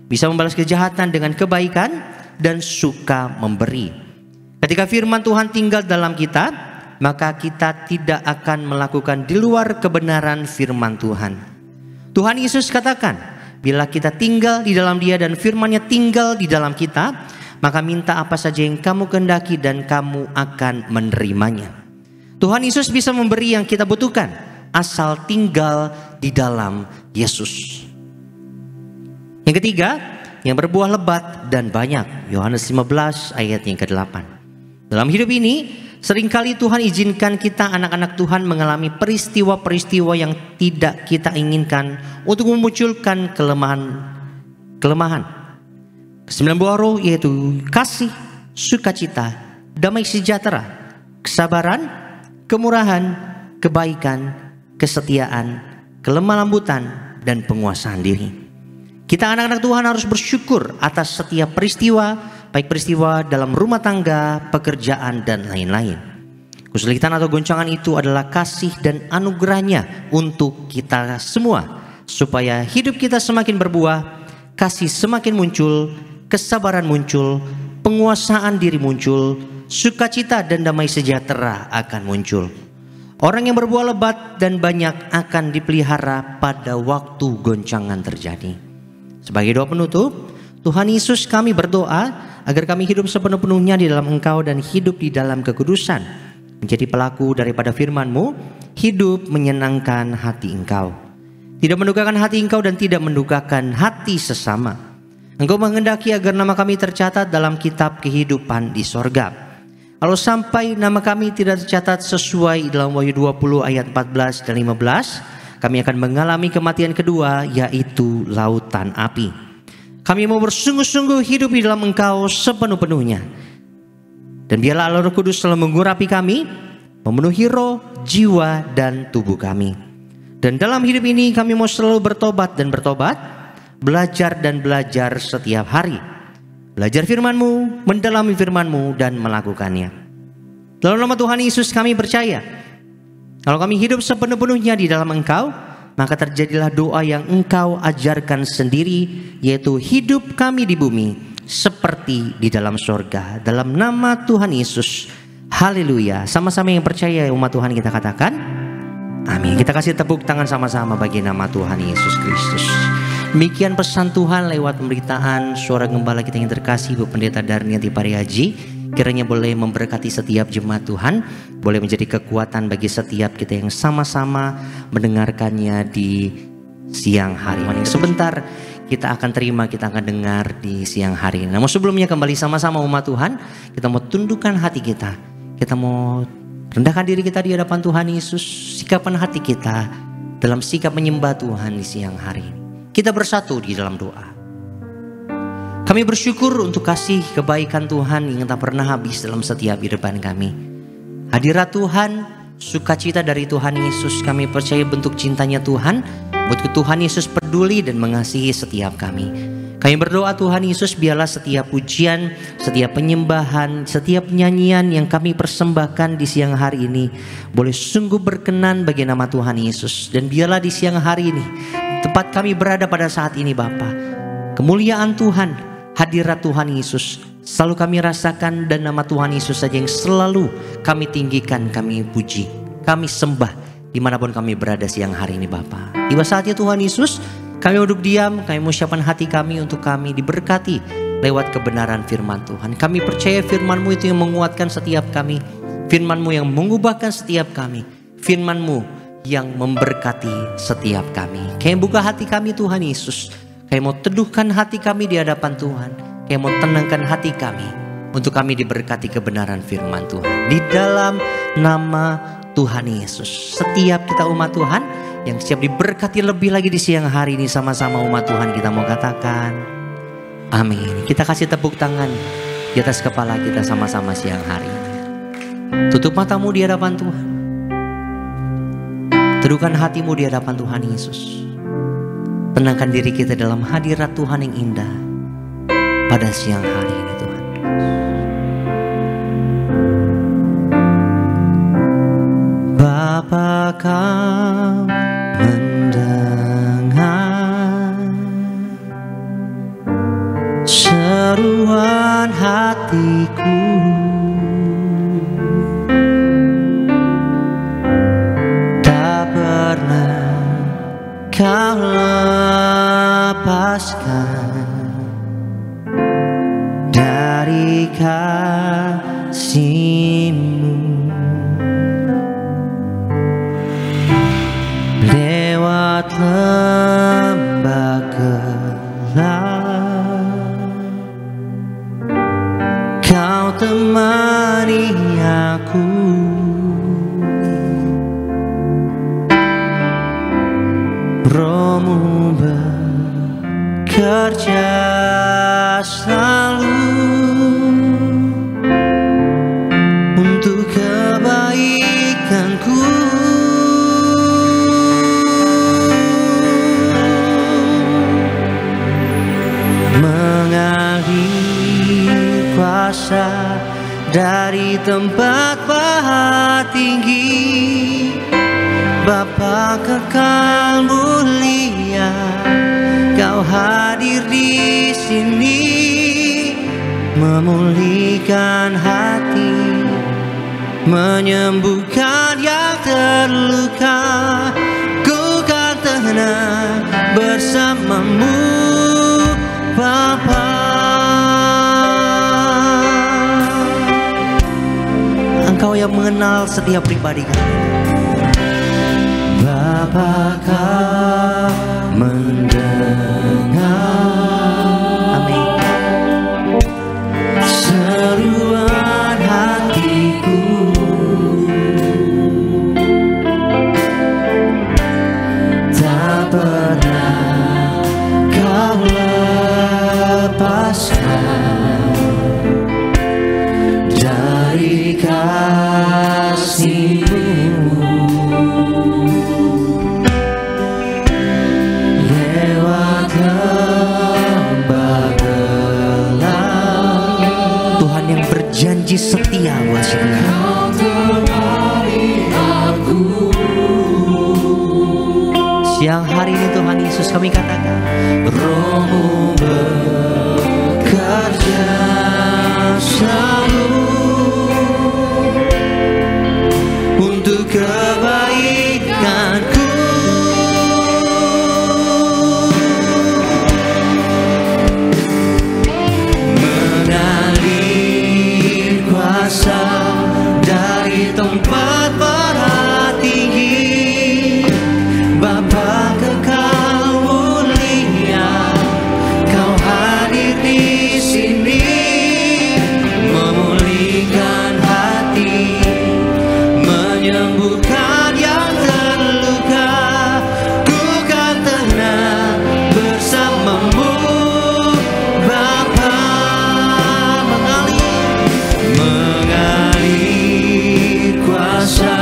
bisa membalas kejahatan dengan kebaikan dan suka memberi. Ketika firman Tuhan tinggal dalam kita, maka kita tidak akan melakukan di luar kebenaran firman Tuhan. Tuhan Yesus katakan, bila kita tinggal di dalam Dia dan firman-Nya tinggal di dalam kita, maka minta apa saja yang kamu kehendaki dan kamu akan menerimanya. Tuhan Yesus bisa memberi yang kita butuhkan, asal tinggal di dalam Yesus. Yang ketiga, yang berbuah lebat dan banyak. Yohanes 15 ayat yang ke-8. Dalam hidup ini, seringkali Tuhan izinkan kita anak-anak Tuhan mengalami peristiwa-peristiwa yang tidak kita inginkan untuk memunculkan kelemahan. Kesembilan buah roh yaitu kasih, sukacita, damai sejahtera, kesabaran, kemurahan, kebaikan, kesetiaan, kelemah lembutan, dan penguasaan diri. Kita anak-anak Tuhan harus bersyukur atas setiap peristiwa, baik peristiwa dalam rumah tangga, pekerjaan, dan lain-lain. Kesulitan atau goncangan itu adalah kasih dan anugerahnya untuk kita semua, supaya hidup kita semakin berbuah, kasih semakin muncul, kesabaran muncul, penguasaan diri muncul, sukacita dan damai sejahtera akan muncul. Orang yang berbuah lebat dan banyak akan dipelihara pada waktu goncangan terjadi. Sebagai doa penutup, Tuhan Yesus, kami berdoa agar kami hidup sepenuh-penuhnya di dalam Engkau dan hidup di dalam kekudusan, menjadi pelaku daripada firman-Mu, hidup menyenangkan hati Engkau, tidak mendukakan hati Engkau dan tidak mendukakan hati sesama. Engkau menghendaki agar nama kami tercatat dalam kitab kehidupan di sorga. Kalau sampai nama kami tidak tercatat sesuai dalam Wahyu 20 ayat 14 dan 15, kami akan mengalami kematian kedua, yaitu lautan api. Kami mau bersungguh-sungguh hidup di dalam Engkau sepenuh-penuhnya. Dan biarlah Allah Roh Kudus selalu mengurapi kami, memenuhi roh, jiwa, dan tubuh kami. Dan dalam hidup ini kami mau selalu bertobat dan bertobat, belajar dan belajar setiap hari. Belajar firman-Mu, mendalami firman-Mu, dan melakukannya. Dalam nama Tuhan Yesus kami percaya, kalau kami hidup sepenuh-penuhnya di dalam Engkau, maka terjadilah doa yang Engkau ajarkan sendiri, yaitu hidup kami di bumi seperti di dalam surga. Dalam nama Tuhan Yesus, haleluya. Sama-sama yang percaya umat Tuhan kita katakan amin. Kita kasih tepuk tangan sama-sama bagi nama Tuhan Yesus Kristus. Demikian pesan Tuhan lewat pemberitaan suara gembala kita yang terkasih, Bu Pendeta Darniati Pariaji. Kiranya boleh memberkati setiap jemaat Tuhan, boleh menjadi kekuatan bagi setiap kita yang sama-sama mendengarkannya di siang hari. Sebentar kita akan terima, kita akan dengar di siang hari ini. Namun sebelumnya kembali sama-sama umat Tuhan, kita mau tundukkan hati kita. Kita mau rendahkan diri kita di hadapan Tuhan Yesus. Sikapan hati kita dalam sikap menyembah Tuhan di siang hari ini. Kita bersatu di dalam doa. Kami bersyukur untuk kasih kebaikan Tuhan yang tak pernah habis dalam setiap kehidupan kami. Hadirat Tuhan, sukacita dari Tuhan Yesus, kami percaya bentuk cintanya Tuhan. Buat Tuhan Yesus peduli dan mengasihi setiap kami. Kami berdoa Tuhan Yesus, biarlah setiap pujian, setiap penyembahan, setiap nyanyian yang kami persembahkan di siang hari ini boleh sungguh berkenan bagi nama Tuhan Yesus. Dan biarlah di siang hari ini, tempat kami berada pada saat ini Bapa, kemuliaan Tuhan, hadirat Tuhan Yesus selalu kami rasakan, dan nama Tuhan Yesus saja yang selalu kami tinggikan, kami puji, kami sembah dimanapun kami berada siang hari ini Bapa. Tiba saatnya Tuhan Yesus, kami duduk diam, kami menyiapkan hati kami untuk kami diberkati lewat kebenaran firman Tuhan. Kami percaya firman-Mu itu yang menguatkan setiap kami, firman-Mu yang mengubahkan setiap kami, firman-Mu yang memberkati setiap kami. Kami buka hati kami Tuhan Yesus, kami mau teduhkan hati kami di hadapan Tuhan, kami mau tenangkan hati kami untuk kami diberkati kebenaran firman Tuhan. Di dalam nama Tuhan Yesus, setiap kita umat Tuhan yang siap diberkati lebih lagi di siang hari ini, sama-sama umat Tuhan kita mau katakan amin. Kita kasih tepuk tangan di atas kepala kita sama-sama siang hari ini. Tutup matamu di hadapan Tuhan, teduhkan hatimu di hadapan Tuhan Yesus. Tenangkan diri kita dalam hadirat Tuhan yang indah pada siang hari ini Tuhan. Bapa, Kau mendengar seruan hatiku, tak pernah Kau lepaskan dari kasih-Mu. Lewat lembah gelap, Kau temani aku. Roh-Mu bekerja selalu untuk kebaikanku. Mengalir kuasa dari tempat paha tinggi, Bapa kekal mulia, Kau hadir di sini, memulihkan hati, menyembuhkan yang terluka. Ku kan tenang bersama-Mu Bapa. Engkau yang mengenal setiap pribadi kami. Bapa, Kau mendengar, amin, seruan hatiku, pernah kau lepaskan dari kasih-Mu. Lewat lembah gelap, Tuhan yang berjanji setia buat setia. Siang hari ini Tuhan Yesus kami katakan, Roh-Mu bekerja selalu untuk kebaikanku. Mengalir kuasa dari tempat berat tinggi, Bapa kekal mulia, Kau hadir di sini, memulihkan hati, menyembuhkan yang terluka. Ku kan tenang bersama-Mu, Bapa. Mengalir kuasa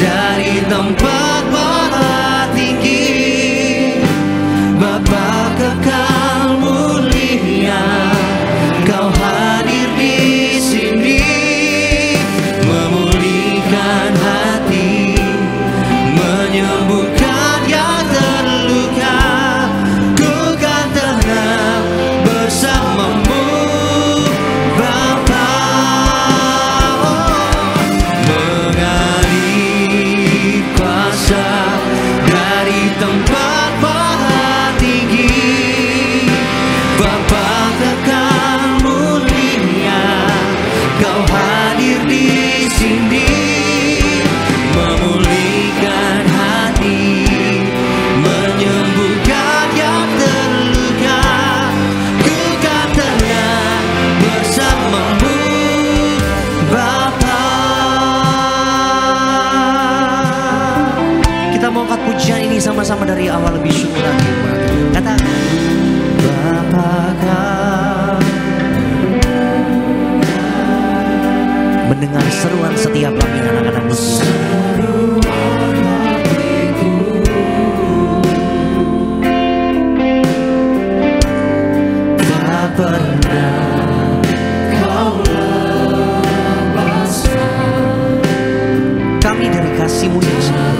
dari tempat berat tinggi, Bapa kekal mulia, Kau hadir di sini, memulihkan hati, menyembuhkan yang terluka. Ku kan tenang bersama-Mu, Bapa. Mengalir kuasa dari tempat berat tinggi, Bapa kekal mulia, Kau hadir di sini, memulihkan hati, menyembuhkan yang terluka. Ku kan tenang bersama-Mu, Bapa. Kita mau angkat pujian ini sama-sama dari awal, lebih syukur lagi. Katakan, Bapa kau mendengar seruan setiap kami anak-anak-Mu. Tak pernah Kau lepaskan kami dari kasih-Mu yang sempurna.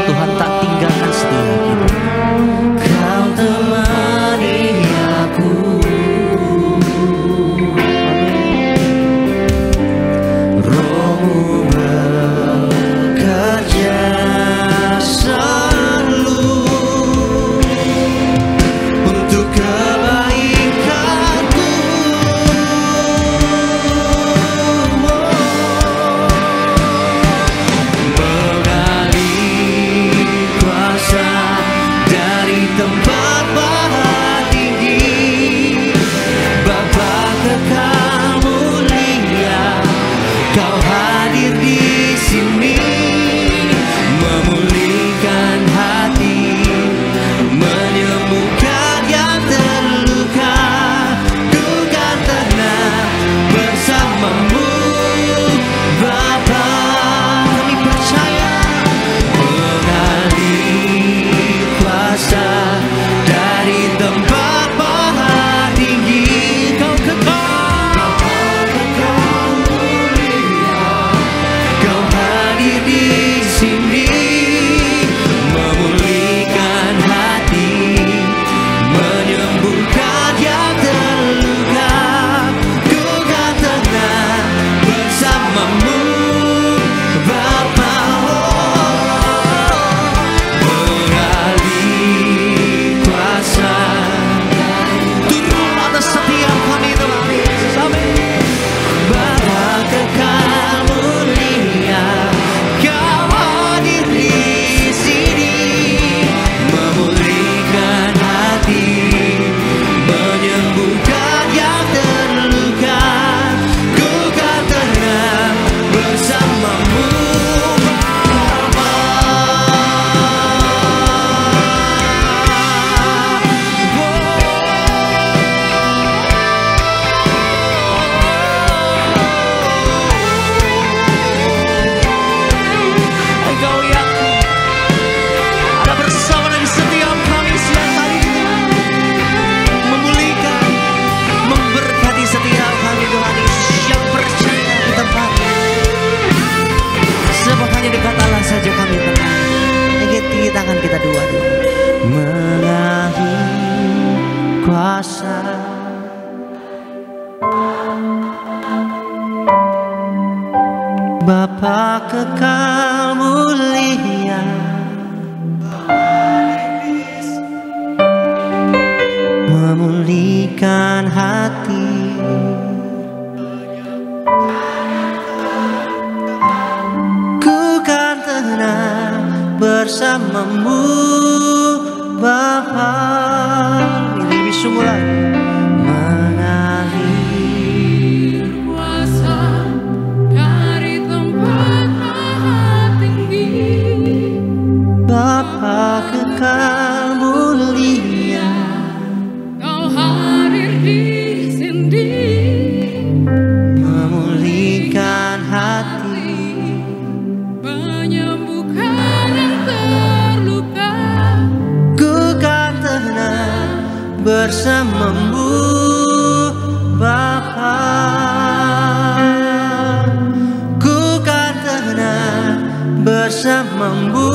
Tuhan tak tinggalkan setia. kuasa. Bapa kekal mulia, memulihkan hati. Ku kan tenang bersamamu Bapa. Ini lebih sungguh lagi. Mengalir Kuasa dari tempat maha tinggi, Bapa kekal mulia, Kau hadir di sini, memulihkan hati. menyembuhkan yang terluka. Ku kan tenang bersamamu Bapa. Ku kan tenang bersamamu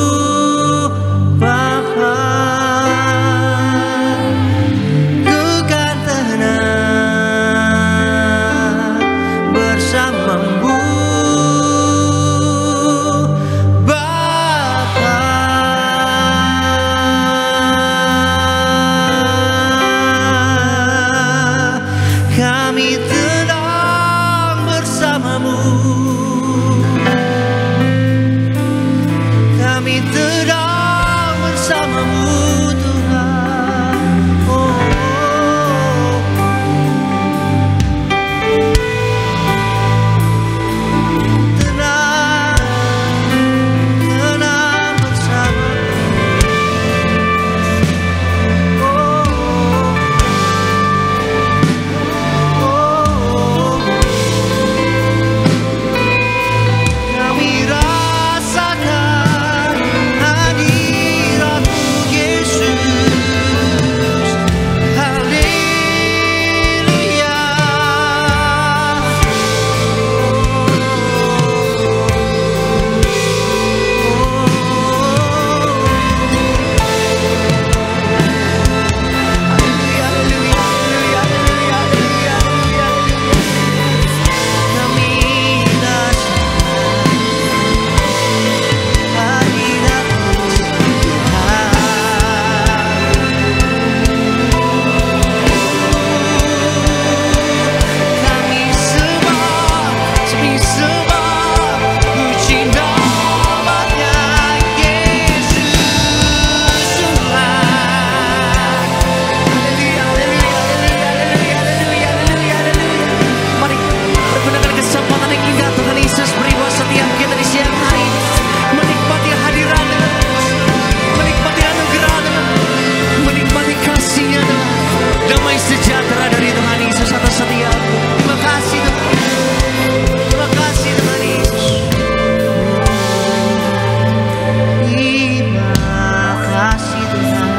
Bapa. Ku kan tenang bersamamu Bapa. Kami tenang bersamamu. Kami tenang bersamamu Tuhan. Oh. Tenang, tenang bersamamu. Oh. Kami rasakan hadirat-Mu Yesus. Haleluya. Kami rasakan hadirat-Mu Tuhan. Kami sembah, puji nama-Nya Yesus Tuhan. Haleluya, haleluya, haleluya, haleluya, haleluya, haleluya. Mari pergunakan kesempatan yang indah Tuhan Yesus beri buat setiap kita di siang hari ini. Menikmati hadirat-Nya, menikmati anugerah-Nya, menikmati kasih-Nya, damai sejahtera dari Tuhan Yesus atas setiap. Terima kasih Tuhan. Terima kasih Tuhan Yesus. Terima kasih Tuhan.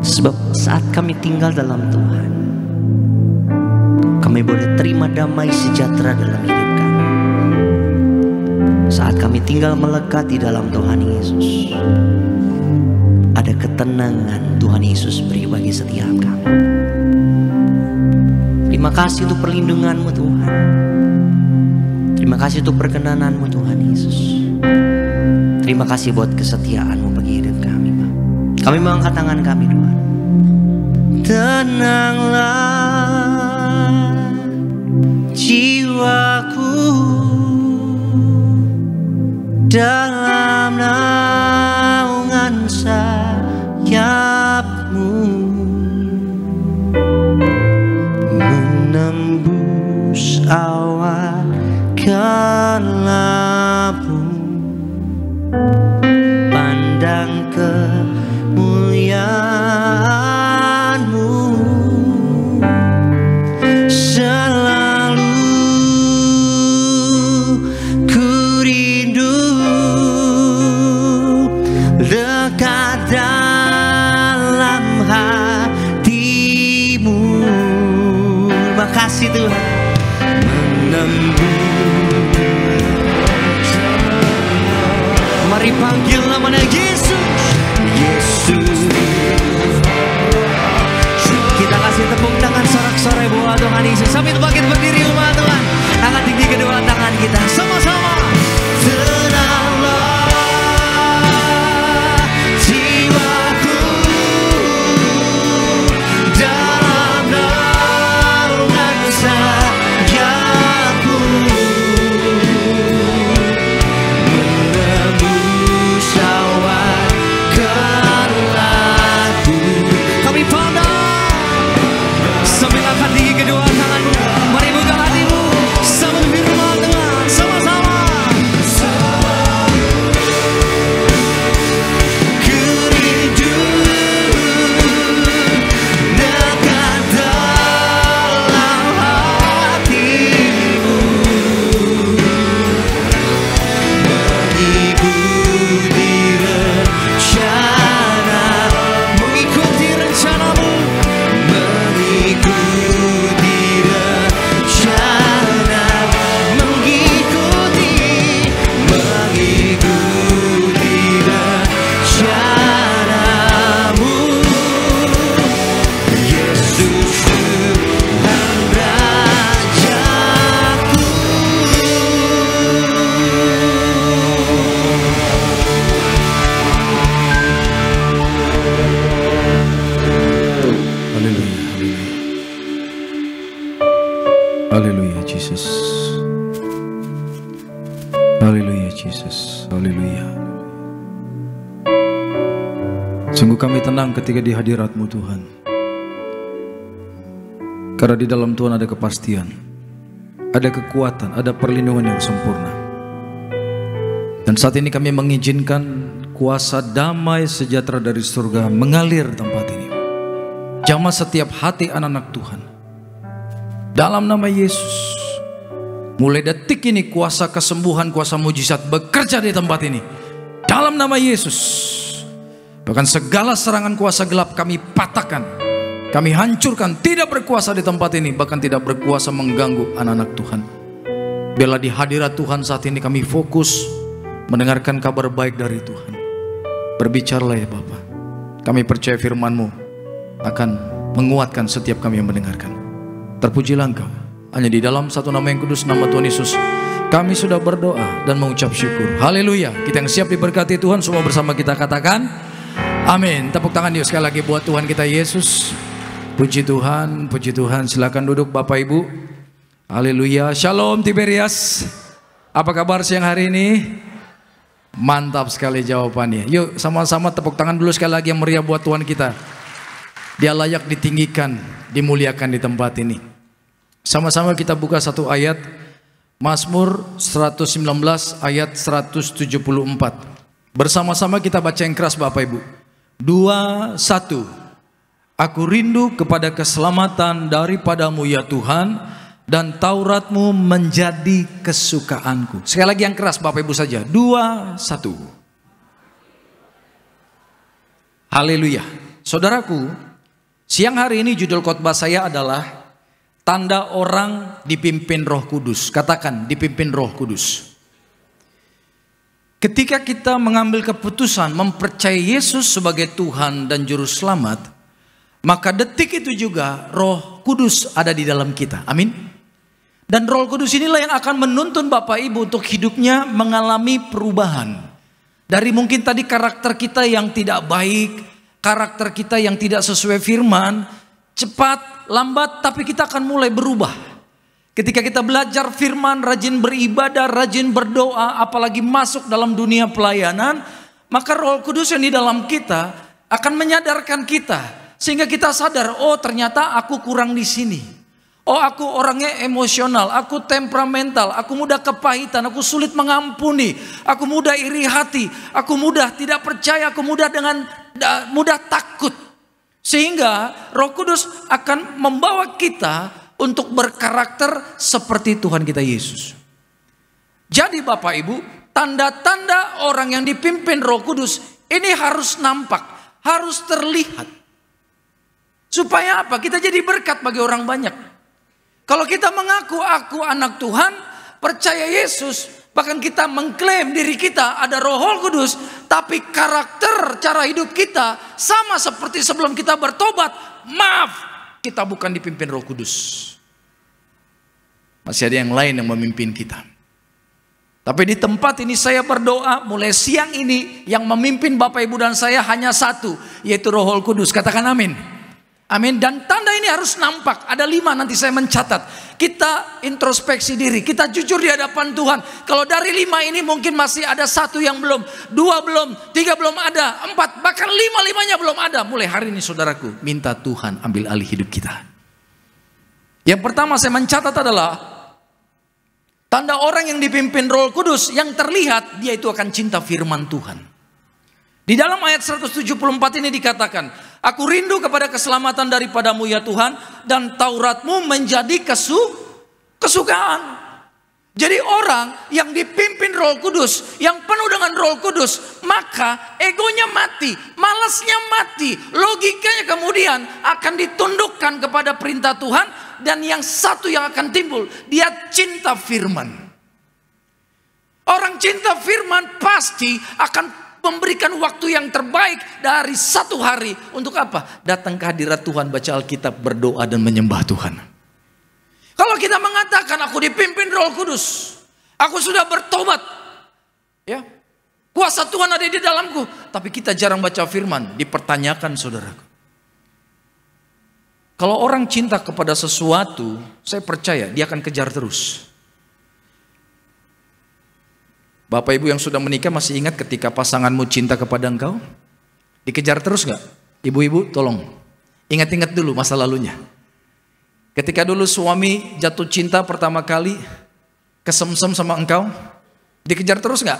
Sebab saat kami tinggal dalam Tuhan, kami boleh terima damai sejahtera dalam hidup kami. Saat kami tinggal melekat di dalam Tuhan Yesus, ada ketenangan Tuhan Yesus beri bagi setiap kami. Terima kasih untuk perlindungan-Mu Tuhan. Terima kasih untuk perkenanan-Mu Tuhan Yesus. Terima kasih buat kesetiaan-Mu bagi hidup kami. Kami mengangkat tangan kami Tuhan. Tenanglah jiwaku dalam naungan sayap-Mu, menembus awan gelap-Mu, pandang kemuliaan-Mu. Selalu ku rindu dekat dalam hati-Mu. Makasih Tuhan. Menembus Mari panggil namanya Yesus. Yesus. Kita kasih tepuk tangan sorak-sorai buat Tuhan Yesus. Sambil bangkit berdiri umat Tuhan. Angkat tinggi kedua tangan kita sama-sama. Tenanglah jiwaku dalam naungan sayapmu, menembus awan gelapku. Kami pandang sambil angkat tinggi kedua tanganmu. Mari buka hatimu sambil firman Tuhan sama-sama. Haleluya Jesus. Haleluya Jesus. Haleluya. Sungguh kami tenang ketika di hadirat-Mu Tuhan. Karena di dalam Tuhan ada kepastian, ada kekuatan, ada perlindungan yang sempurna. Dan saat ini kami mengizinkan kuasa damai sejahtera dari surga mengalir tempat ini. Jamah setiap hati anak-anak Tuhan. Dalam nama Yesus, mulai detik ini kuasa kesembuhan, kuasa mujizat bekerja di tempat ini. Dalam nama Yesus, bahkan segala serangan kuasa gelap kami patahkan, kami hancurkan, tidak berkuasa di tempat ini, bahkan tidak berkuasa mengganggu anak-anak Tuhan. Biarlah di hadirat Tuhan saat ini kami fokus mendengarkan kabar baik dari Tuhan. Berbicaralah ya Bapa. Kami percaya firman-Mu akan menguatkan setiap kami yang mendengarkan. Terpujilah Engkau. Hanya di dalam satu nama yang kudus, nama Tuhan Yesus, kami sudah berdoa dan mengucap syukur. Haleluya. Kita yang siap diberkati Tuhan, semua bersama kita katakan amin. Tepuk tangan yuk sekali lagi buat Tuhan kita Yesus. Puji Tuhan, puji Tuhan. Silakan duduk Bapak Ibu. Haleluya. Shalom Tiberias. Apa kabar siang hari ini? Mantap sekali jawabannya. Yuk sama-sama tepuk tangan dulu sekali lagi yang meriah buat Tuhan kita. Dia layak ditinggikan, dimuliakan di tempat ini. Sama-sama kita buka satu ayat, Mazmur 119 ayat 174. Bersama-sama kita baca yang keras Bapak Ibu. 2, 1. Aku rindu kepada keselamatan daripadamu ya Tuhan, dan Taurat-Mu menjadi kesukaanku. Sekali lagi yang keras Bapak Ibu saja. 2, 1. Haleluya. Saudaraku, siang hari ini judul khotbah saya adalah tanda orang dipimpin Roh Kudus. Katakan, dipimpin Roh Kudus. Ketika kita mengambil keputusan mempercayai Yesus sebagai Tuhan dan Juru Selamat, maka detik itu juga Roh Kudus ada di dalam kita. Amin. Dan Roh Kudus inilah yang akan menuntun Bapak Ibu untuk hidupnya mengalami perubahan. Dari mungkin tadi karakter kita yang tidak baik, karakter kita yang tidak sesuai firman, cepat, lambat, tapi kita akan mulai berubah. Ketika kita belajar firman, rajin beribadah, rajin berdoa, apalagi masuk dalam dunia pelayanan, maka Roh Kudus yang di dalam kita akan menyadarkan kita, sehingga kita sadar, oh ternyata aku kurang di sini. Oh aku orangnya emosional, aku temperamental, aku mudah kepahitan, aku sulit mengampuni, aku mudah iri hati, aku mudah tidak percaya, aku mudah takut. Sehingga Roh Kudus akan membawa kita untuk berkarakter seperti Tuhan kita Yesus. Jadi Bapak Ibu, tanda-tanda orang yang dipimpin Roh Kudus ini harus nampak, harus terlihat. Supaya apa? Kita jadi berkat bagi orang banyak. Kalau kita mengaku aku anak Tuhan, percaya Yesus, Bahkan kita mengklaim diri kita ada Roh Kudus, tapi karakter cara hidup kita sama seperti sebelum kita bertobat. Maaf, kita bukan dipimpin Roh Kudus. Masih ada yang lain yang memimpin kita. Tapi di tempat ini saya berdoa mulai siang ini, yang memimpin Bapak Ibu dan saya hanya satu, yaitu Roh Kudus. Katakan amin. Amin. Dan tanda ini harus nampak. Ada 5 nanti saya mencatat. Kita introspeksi diri, kita jujur di hadapan Tuhan. Kalau dari 5 ini mungkin masih ada 1 yang belum, 2 belum, 3 belum ada, 4, bahkan 5-5-nya belum ada. Mulai hari ini saudaraku, minta Tuhan ambil alih hidup kita. Yang pertama saya mencatat adalah tanda orang yang dipimpin Roh Kudus, yang terlihat dia itu akan cinta firman Tuhan. Di dalam ayat 174 ini dikatakan, aku rindu kepada keselamatan daripadamu ya Tuhan, dan Tauratmu menjadi kesukaan. Jadi orang yang dipimpin Roh Kudus, yang penuh dengan Roh Kudus, maka egonya mati, malasnya mati, logikanya kemudian akan ditundukkan kepada perintah Tuhan. Dan yang satu yang akan timbul, dia cinta firman. Orang cinta firman pasti akan memberikan waktu yang terbaik dari 1 hari. Untuk apa? Datang ke hadirat Tuhan, baca Alkitab, berdoa dan menyembah Tuhan. Kalau kita mengatakan aku dipimpin Roh Kudus, aku sudah bertobat, ya, kuasa Tuhan ada di dalamku, tapi kita jarang baca firman, dipertanyakan saudaraku. Kalau orang cinta kepada sesuatu, saya percaya dia akan kejar terus. Bapak Ibu yang sudah menikah masih ingat ketika pasanganmu cinta kepada engkau? Dikejar terus gak? Ibu-ibu tolong ingat-ingat dulu masa lalunya. Ketika dulu suami jatuh cinta pertama kali, kesemsem sama engkau, dikejar terus gak?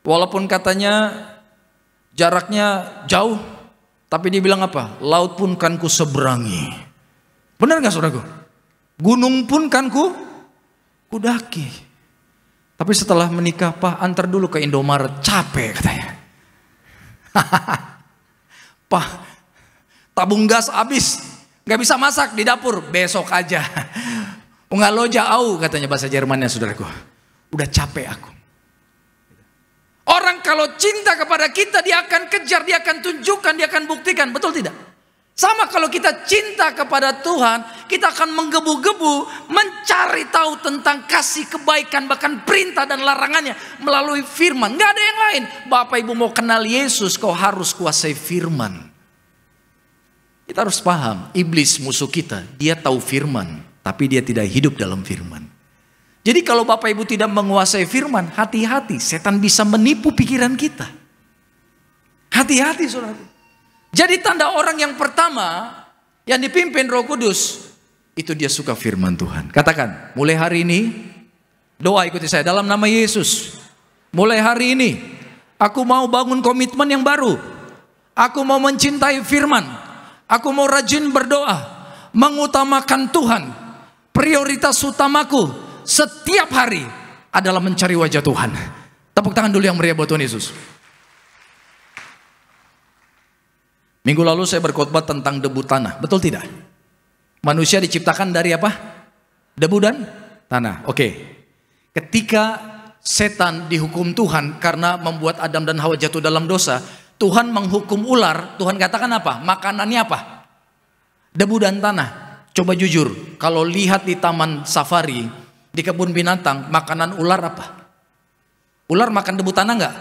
Walaupun katanya jaraknya jauh, tapi dia bilang apa? Laut pun kan ku seberangi. Benar gak saudaraku? Gunung pun kan ku daki. Tapi setelah menikah, Pak antar dulu ke Indomaret, capek katanya. Pak, tabung gas habis, gak bisa masak di dapur, besok aja. Pengaloja au katanya bahasa Jermannya saudaraku. Udah capek aku. Orang kalau cinta kepada kita, dia akan kejar, dia akan tunjukkan, dia akan buktikan. Betul tidak? Sama kalau kita cinta kepada Tuhan, kita akan menggebu-gebu mencari tahu tentang kasih, kebaikan, bahkan perintah dan larangannya melalui firman. Gak ada yang lain. Bapak Ibu mau kenal Yesus, kau harus kuasai firman. Kita harus paham, iblis musuh kita, dia tahu firman, tapi dia tidak hidup dalam firman. Jadi kalau Bapak Ibu tidak menguasai firman, hati-hati, setan bisa menipu pikiran kita. Hati-hati saudara. Jadi tanda orang yang pertama yang dipimpin Roh Kudus, itu dia suka firman Tuhan. Katakan, mulai hari ini, doa ikuti saya dalam nama Yesus. Mulai hari ini, aku mau bangun komitmen yang baru. Aku mau mencintai firman. Aku mau rajin berdoa, mengutamakan Tuhan. Prioritas utamaku setiap hari adalah mencari wajah Tuhan. Tepuk tangan dulu yang meriah buat Tuhan Yesus. Minggu lalu saya berkhotbah tentang debu tanah, betul tidak? Manusia diciptakan dari apa? Debu dan tanah. Oke. Ketika setan dihukum Tuhan karena membuat Adam dan Hawa jatuh dalam dosa, Tuhan menghukum ular. Tuhan katakan apa? Makanannya apa? Debu dan tanah. Coba jujur, kalau lihat di taman safari, di kebun binatang, makanan ular apa? Ular makan debu tanah enggak?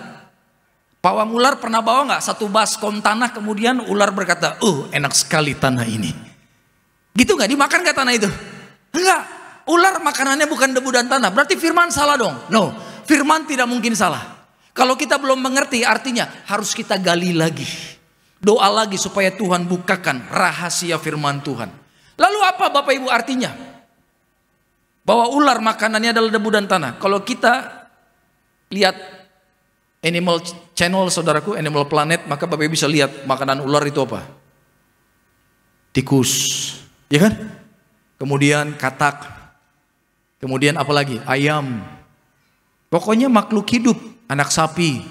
Pawang ular pernah bawa nggak 1 baskom tanah, kemudian ular berkata, enak sekali tanah ini. Gitu nggak? Dimakan nggak tanah itu? Enggak. Ular makanannya bukan debu dan tanah. Berarti firman salah dong? No, firman tidak mungkin salah. Kalau kita belum mengerti, artinya harus kita gali lagi. Doa lagi supaya Tuhan bukakan rahasia firman Tuhan. Lalu apa Bapak Ibu artinya? Bahwa ular makanannya adalah debu dan tanah. Kalau kita lihat Animal Channel saudaraku, Animal Planet, maka Bapak Ibu bisa lihat makanan ular itu apa? Tikus, ya kan? Kemudian katak, kemudian apa lagi? Ayam. Pokoknya makhluk hidup, anak sapi,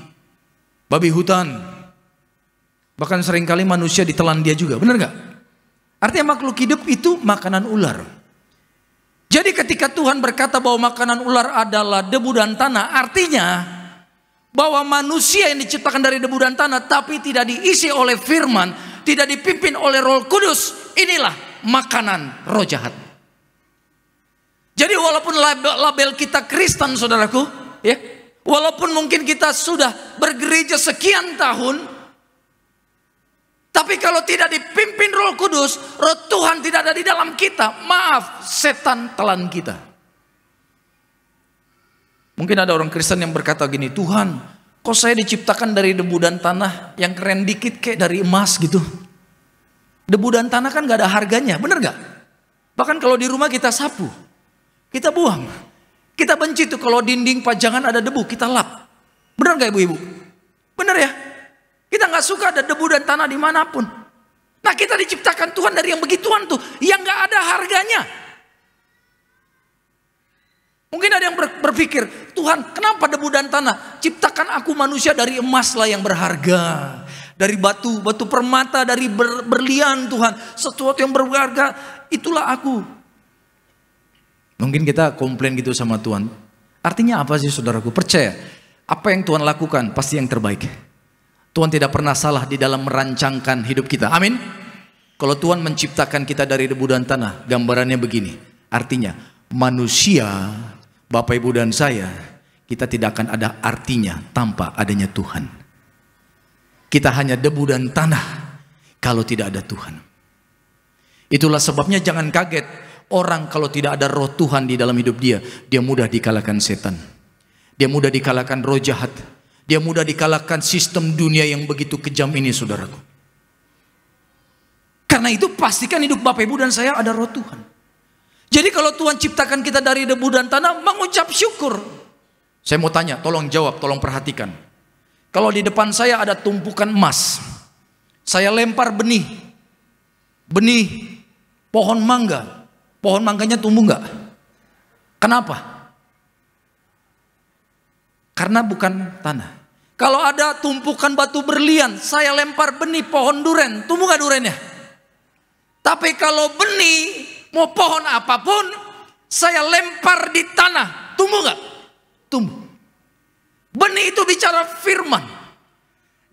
babi hutan. Bahkan seringkali manusia ditelan dia juga, benar nggak? Artinya makhluk hidup itu makanan ular. Jadi ketika Tuhan berkata bahwa makanan ular adalah debu dan tanah, artinya bahwa manusia yang diciptakan dari debu dan tanah tapi tidak diisi oleh firman, tidak dipimpin oleh Roh Kudus, inilah makanan roh jahat. Jadi walaupun label kita Kristen, saudaraku, ya, walaupun mungkin kita sudah bergereja sekian tahun, tapi kalau tidak dipimpin Roh Kudus, Roh Tuhan tidak ada di dalam kita, maaf, setan telan kita. Mungkin ada orang Kristen yang berkata gini, Tuhan, kok saya diciptakan dari debu dan tanah, yang keren dikit kayak dari emas gitu. Debu dan tanah kan gak ada harganya, bener gak? Bahkan kalau di rumah kita sapu, kita buang. Kita benci tuh kalau dinding pajangan ada debu, kita lap. Bener gak ibu-ibu? Bener ya? Kita gak suka ada debu dan tanah dimanapun. Nah kita diciptakan Tuhan dari yang begituan tuh, yang gak ada harganya. Mungkin ada yang berpikir, Tuhan kenapa debu dan tanah? Ciptakan aku manusia dari emas lah yang berharga. Dari batu permata, dari berlian Tuhan. Sesuatu yang berharga, itulah aku. Mungkin kita komplain gitu sama Tuhan. Artinya apa sih saudaraku? Percaya, apa yang Tuhan lakukan pasti yang terbaik. Tuhan tidak pernah salah di dalam merancangkan hidup kita. Amin. Kalau Tuhan menciptakan kita dari debu dan tanah, gambarannya begini. Artinya manusia, Bapak Ibu dan saya, kita tidak akan ada artinya tanpa adanya Tuhan. Kita hanya debu dan tanah kalau tidak ada Tuhan. Itulah sebabnya jangan kaget orang kalau tidak ada roh Tuhan di dalam hidup dia mudah dikalahkan setan. Dia mudah dikalahkan roh jahat. Dia mudah dikalahkan sistem dunia yang begitu kejam ini, saudaraku. Karena itu pastikan hidup Bapak Ibu dan saya ada roh Tuhan. Jadi kalau Tuhan ciptakan kita dari debu dan tanah, mengucap syukur. Saya mau tanya, tolong jawab, tolong perhatikan. Kalau di depan saya ada tumpukan emas, saya lempar benih pohon mangga. Pohon mangganya tumbuh nggak? Kenapa? Karena bukan tanah. Kalau ada tumpukan batu berlian, saya lempar benih pohon duren, tumbuh nggak durennya? Tapi kalau benih mau pohon apapun, saya lempar di tanah, tumbuh nggak? Tumbuh. Benih itu bicara firman.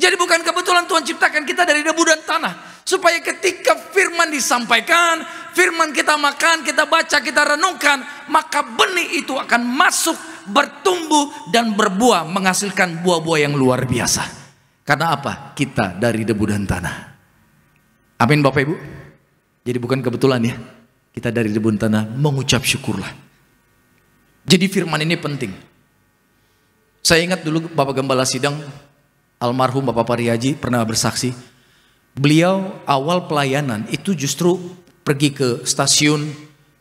Jadi bukan kebetulan Tuhan ciptakan kita dari debu dan tanah, supaya ketika firman disampaikan, firman kita makan, kita baca, kita renungkan, maka benih itu akan masuk, bertumbuh dan berbuah, menghasilkan buah-buah yang luar biasa. Karena apa? Kita dari debu dan tanah. Amin Bapak Ibu. Jadi bukan kebetulan ya, kita dari debu dan tanah, mengucap syukurlah. Jadi firman ini penting. Saya ingat dulu Bapak Gembala Sidang, almarhum Bapak Pariaji pernah bersaksi. Beliau awal pelayanan itu justru pergi ke stasiun,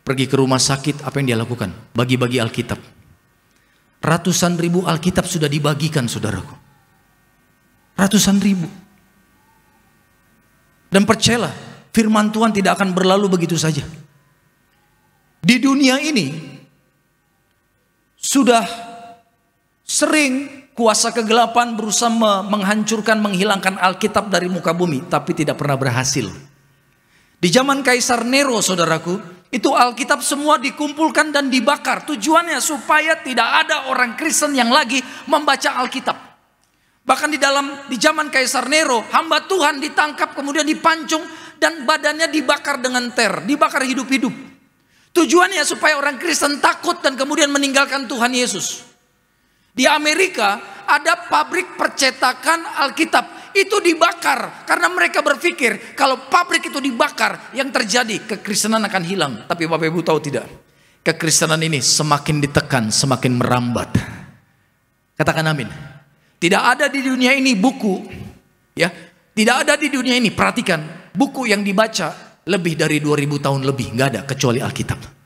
pergi ke rumah sakit, apa yang dia lakukan? Bagi-bagi Alkitab. Ratusan ribu Alkitab sudah dibagikan, saudaraku. Ratusan ribu. Dan percayalah, firman Tuhan tidak akan berlalu begitu saja. Di dunia ini sudah sering kuasa kegelapan berusaha menghancurkan, menghilangkan Alkitab dari muka bumi, tapi tidak pernah berhasil. Di zaman Kaisar Nero, saudaraku, itu Alkitab semua dikumpulkan dan dibakar. Tujuannya supaya tidak ada orang Kristen yang lagi membaca Alkitab. Bahkan di zaman Kaisar Nero, hamba Tuhan ditangkap kemudian dipancung dan badannya dibakar dengan dibakar hidup-hidup. Tujuannya supaya orang Kristen takut dan kemudian meninggalkan Tuhan Yesus. Di Amerika ada pabrik percetakan Alkitab. Itu dibakar karena mereka berpikir kalau pabrik itu dibakar, yang terjadi kekristenan akan hilang. Tapi Bapak Ibu tahu tidak? Kekristenan ini semakin ditekan, semakin merambat. Katakan amin. Tidak ada di dunia ini buku, ya, tidak ada di dunia ini, perhatikan, buku yang dibaca lebih dari 2000 tahun lebih, nggak ada kecuali Alkitab.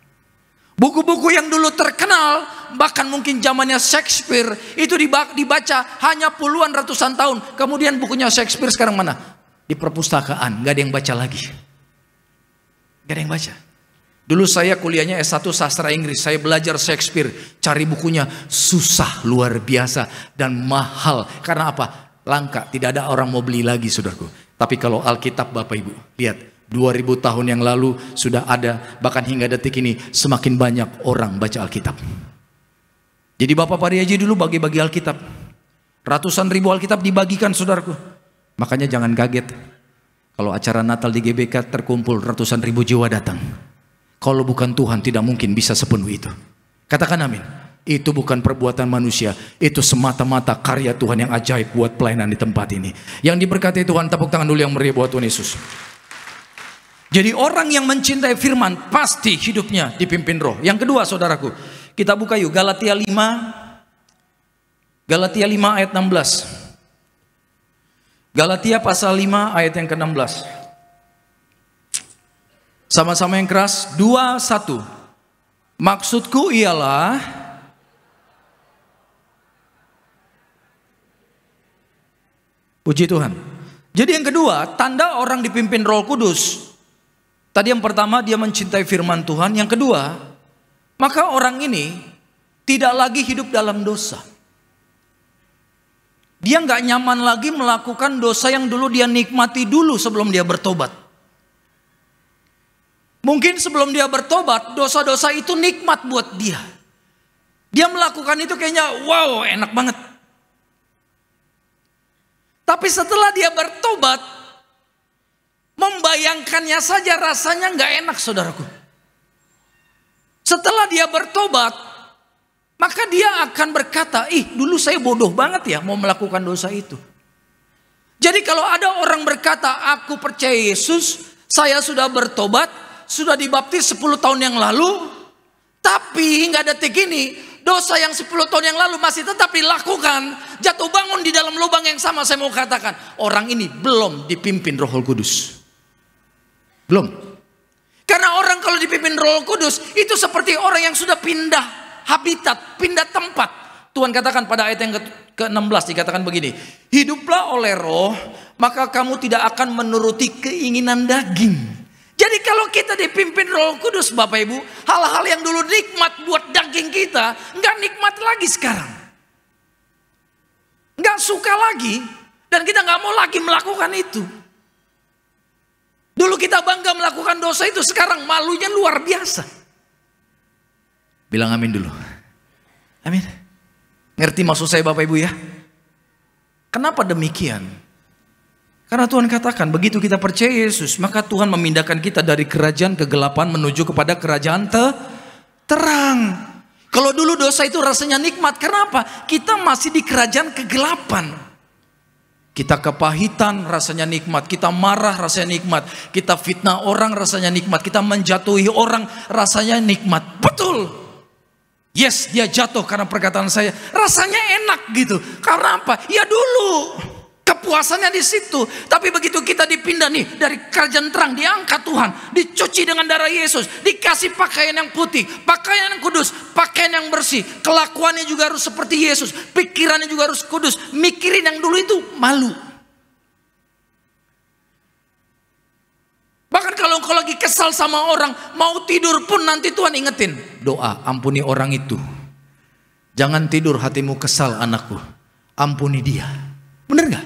Buku-buku yang dulu terkenal, bahkan mungkin zamannya Shakespeare, itu dibaca hanya puluhan ratusan tahun. Kemudian bukunya Shakespeare sekarang mana? Di perpustakaan, nggak ada yang baca lagi. Nggak ada yang baca. Dulu saya kuliahnya S1 sastra Inggris, saya belajar Shakespeare, cari bukunya susah luar biasa dan mahal. Karena apa? Langka, tidak ada orang mau beli lagi, saudaraku. Tapi kalau Alkitab Bapak Ibu, lihat, 2000 tahun yang lalu sudah ada, bahkan hingga detik ini semakin banyak orang baca Alkitab. Jadi Bapak Pariaji dulu bagi-bagi Alkitab, ratusan ribu Alkitab dibagikan saudaraku. Makanya jangan kaget kalau acara Natal di GBK terkumpul ratusan ribu jiwa datang. Kalau bukan Tuhan tidak mungkin bisa sepenuh itu. Katakan amin. Itu bukan perbuatan manusia, itu semata-mata karya Tuhan yang ajaib buat pelayanan di tempat ini. Yang diberkati Tuhan, tepuk tangan dulu yang meriah buat Tuhan Yesus. Jadi orang yang mencintai firman pasti hidupnya dipimpin roh. Yang kedua saudaraku, kita buka yuk Galatia 5 ayat 16. Galatia pasal 5 ayat yang ke-16. Sama-sama yang keras, 2, 1. Maksudku ialah puji Tuhan. Jadi yang kedua, tanda orang dipimpin Roh Kudus. Tadi yang pertama dia mencintai firman Tuhan. Yang kedua, maka orang ini tidak lagi hidup dalam dosa. Dia nggak nyaman lagi melakukan dosa yang dulu dia nikmati dulu sebelum dia bertobat. Mungkin sebelum dia bertobat, dosa-dosa itu nikmat buat dia. Dia melakukan itu kayaknya wow enak banget. Tapi setelah dia bertobat, membayangkannya saja rasanya nggak enak saudaraku. Setelah dia bertobat, maka dia akan berkata, dulu saya bodoh banget ya mau melakukan dosa itu. Jadi kalau ada orang berkata, aku percaya Yesus, saya sudah bertobat, sudah dibaptis 10 tahun yang lalu, tapi hingga detik ini, dosa yang 10 tahun yang lalu masih tetap dilakukan, jatuh bangun di dalam lubang yang sama. Saya mau katakan, orang ini belum dipimpin Roh Kudus. Belum. Karena orang kalau dipimpin Roh Kudus itu seperti orang yang sudah pindah habitat, pindah tempat. Tuhan katakan pada ayat yang ke-16 dikatakan begini, hiduplah oleh roh, maka kamu tidak akan menuruti keinginan daging. Jadi kalau kita dipimpin Roh Kudus Bapak Ibu, hal-hal yang dulu nikmat buat daging kita nggak nikmat lagi sekarang, nggak suka lagi, dan kita nggak mau lagi melakukan itu. Dulu kita bangga melakukan dosa itu, sekarang malunya luar biasa. Bilang amin dulu. Amin. Ngerti maksud saya Bapak Ibu ya? Kenapa demikian? Karena Tuhan katakan begitu kita percaya Yesus, maka Tuhan memindahkan kita dari kerajaan kegelapan menuju kepada kerajaan terang. Kalau dulu dosa itu rasanya nikmat, kenapa? Kita masih di kerajaan kegelapan. Kita kepahitan rasanya nikmat, kita marah rasanya nikmat, kita fitnah orang rasanya nikmat, kita menjatuhi orang rasanya nikmat. Betul. Yes, dia jatuh karena perkataan saya. Rasanya enak gitu. Karena apa? Ya dulu kepuasannya di situ. Tapi begitu kita dipindah nih dari kerajaan terang, diangkat Tuhan, dicuci dengan darah Yesus, dikasih pakaian yang putih, pakaian yang kudus, pakaian yang bersih, kelakuannya juga harus seperti Yesus, pikirannya juga harus kudus. Mikirin yang dulu itu malu. Bahkan kalau engkau lagi kesal sama orang, mau tidur pun nanti Tuhan ingetin, doa, ampuni orang itu. Jangan tidur hatimu kesal anakku, ampuni dia. Bener gak?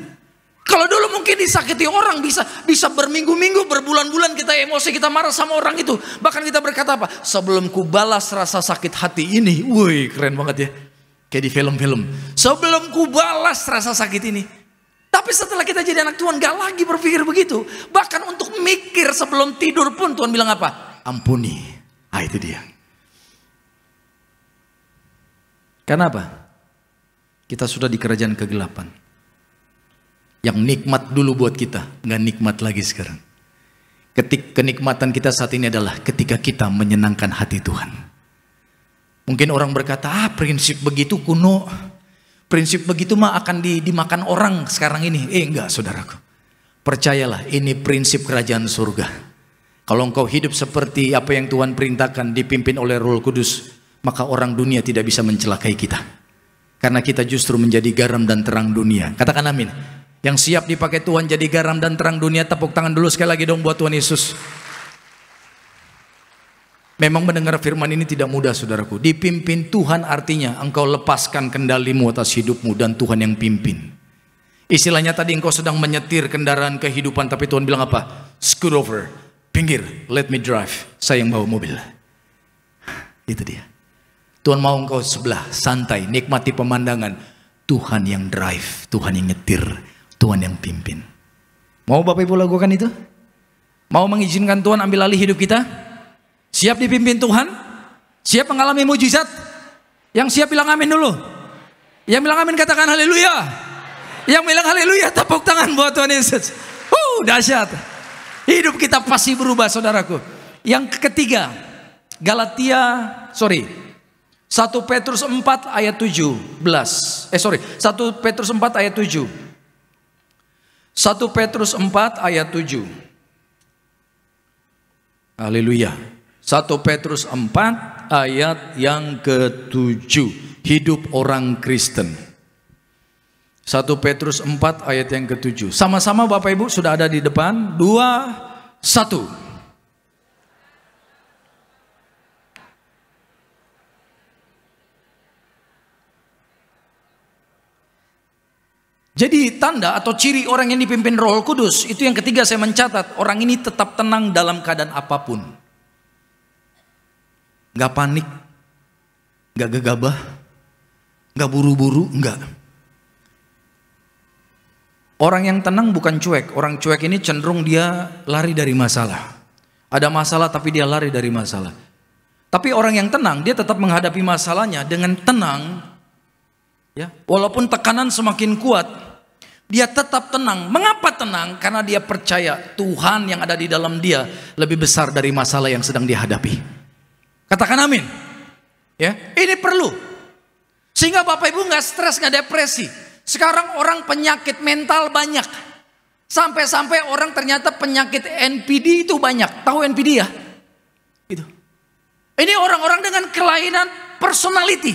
Kalau dulu mungkin disakiti orang bisa berminggu-minggu, berbulan-bulan kita emosi, kita marah sama orang itu. Bahkan kita berkata apa? Sebelum ku balas rasa sakit hati ini. Wih keren banget ya. Kayak di film-film. Sebelum ku balas rasa sakit ini. Tapi setelah kita jadi anak Tuhan gak lagi berpikir begitu. Bahkan untuk mikir sebelum tidur pun Tuhan bilang apa? Ampuni. Itu dia. Kenapa? Kita sudah di kerajaan kegelapan. Yang nikmat dulu buat kita, nggak nikmat lagi sekarang. Kenikmatan kita saat ini adalah ketika kita menyenangkan hati Tuhan. Mungkin orang berkata, prinsip begitu kuno, prinsip begitu mah akan dimakan orang sekarang ini. Enggak saudaraku, percayalah ini prinsip kerajaan surga. Kalau engkau hidup seperti apa yang Tuhan perintahkan, dipimpin oleh Roh Kudus, maka orang dunia tidak bisa mencelakai kita. Karena kita justru menjadi garam dan terang dunia. Katakan amin. Yang siap dipakai Tuhan jadi garam dan terang dunia, tepuk tangan dulu sekali lagi dong buat Tuhan Yesus. Memang mendengar firman ini tidak mudah saudaraku. Dipimpin Tuhan artinya engkau lepaskan kendalimu atas hidupmu dan Tuhan yang pimpin. Istilahnya tadi engkau sedang menyetir kendaraan kehidupan, tapi Tuhan bilang apa? Scoot over, Pinggir, let me drive. Saya yang bawa mobil. Itu dia. Tuhan mau engkau sebelah, santai, nikmati pemandangan. Tuhan yang drive, Tuhan yang nyetir, Tuhan yang pimpin. Mau Bapak Ibu lakukan itu? Mau mengizinkan Tuhan ambil alih hidup kita? Siap dipimpin Tuhan? Siap mengalami mujizat? Yang siap bilang amin dulu. Yang bilang amin katakan haleluya. Yang bilang haleluya tepuk tangan buat Tuhan Yesus. Dahsyat. Hidup kita pasti berubah saudaraku. Yang ketiga, 1 Petrus 4 ayat 17. 1 Petrus 4 ayat 7. 1 Petrus 4 ayat 7. Haleluya. 1 Petrus 4 ayat yang ke-7. Hidup orang Kristen. 1 Petrus 4 ayat yang ke-7. Sama-sama Bapak Ibu sudah ada di depan. 2, 1. Jadi tanda atau ciri orang yang dipimpin Roh Kudus, itu yang ketiga saya mencatat, orang ini tetap tenang dalam keadaan apapun. Gak panik, gak gegabah, gak buru-buru, enggak. Orang yang tenang bukan cuek, orang cuek ini cenderung dia lari dari masalah. Ada masalah tapi dia lari dari masalah. Tapi orang yang tenang, dia tetap menghadapi masalahnya dengan tenang. Ya, walaupun tekanan semakin kuat, dia tetap tenang. Mengapa tenang? Karena dia percaya Tuhan yang ada di dalam dia lebih besar dari masalah yang sedang dihadapi. Katakan amin. Ya, ini perlu. Sehingga Bapak Ibu nggak stres, nggak depresi. Sekarang orang penyakit mental banyak. Sampai-sampai orang ternyata penyakit NPD itu banyak. Tahu NPD ya? Itu. Ini orang-orang dengan kelainan personality.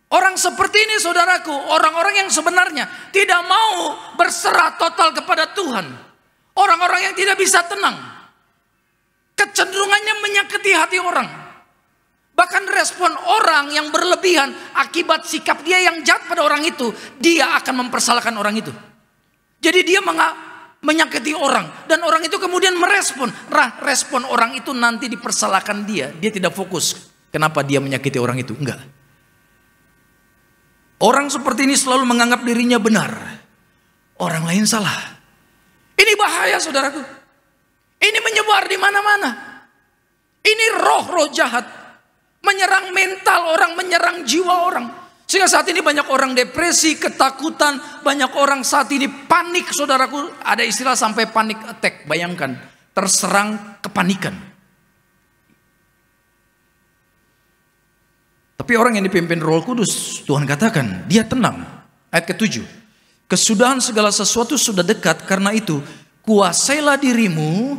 Orang seperti ini saudaraku, orang-orang yang sebenarnya tidak mau berserah total kepada Tuhan. Orang-orang yang tidak bisa tenang. Kecenderungannya menyakiti hati orang. Bahkan respon orang yang berlebihan akibat sikap dia yang jahat pada orang itu, dia akan mempersalahkan orang itu. Jadi dia menyakiti orang dan orang itu kemudian merespon. Respon orang itu nanti dipersalahkan dia. Dia tidak fokus kenapa dia menyakiti orang itu, enggak. Orang seperti ini selalu menganggap dirinya benar, orang lain salah. Ini bahaya saudaraku. Ini menyebar di mana-mana. Ini roh-roh jahat menyerang mental orang, menyerang jiwa orang. Sehingga saat ini banyak orang depresi, ketakutan, banyak orang saat ini panik saudaraku. Ada istilah sampai panic attack, bayangkan, terserang kepanikan. Tapi orang yang dipimpin Roh Kudus, Tuhan katakan, dia tenang. Ayat ke-7. Kesudahan segala sesuatu sudah dekat, karena itu kuasailah dirimu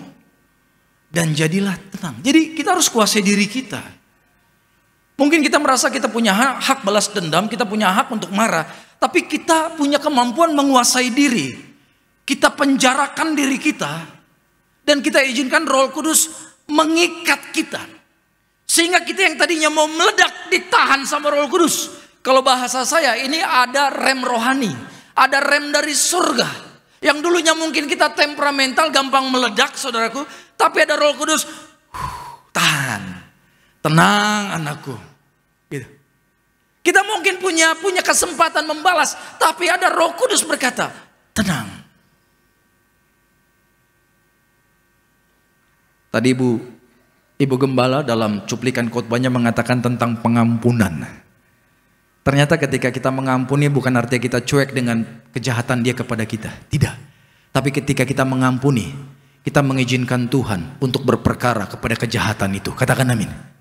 dan jadilah tenang. Jadi kita harus kuasai diri kita. Mungkin kita merasa kita punya hak balas dendam, kita punya hak untuk marah. Tapi kita punya kemampuan menguasai diri. Kita penjarakan diri kita. Dan kita izinkan Roh Kudus mengikat kita. Sehingga kita yang tadinya mau meledak ditahan sama Roh Kudus. Kalau bahasa saya ini ada rem rohani. Ada rem dari surga. Yang dulunya mungkin kita temperamental, gampang meledak saudaraku. Tapi ada Roh Kudus. Tahan. Tenang anakku. Gitu. Kita mungkin punya kesempatan membalas. Tapi ada Roh Kudus berkata, tenang. Tadi Ibu Gembala dalam cuplikan khotbahnya mengatakan tentang pengampunan. Ternyata ketika kita mengampuni bukan artinya kita cuek dengan kejahatan dia kepada kita. Tidak. Tapi ketika kita mengampuni, kita mengizinkan Tuhan untuk berperkara kepada kejahatan itu. Katakan amin.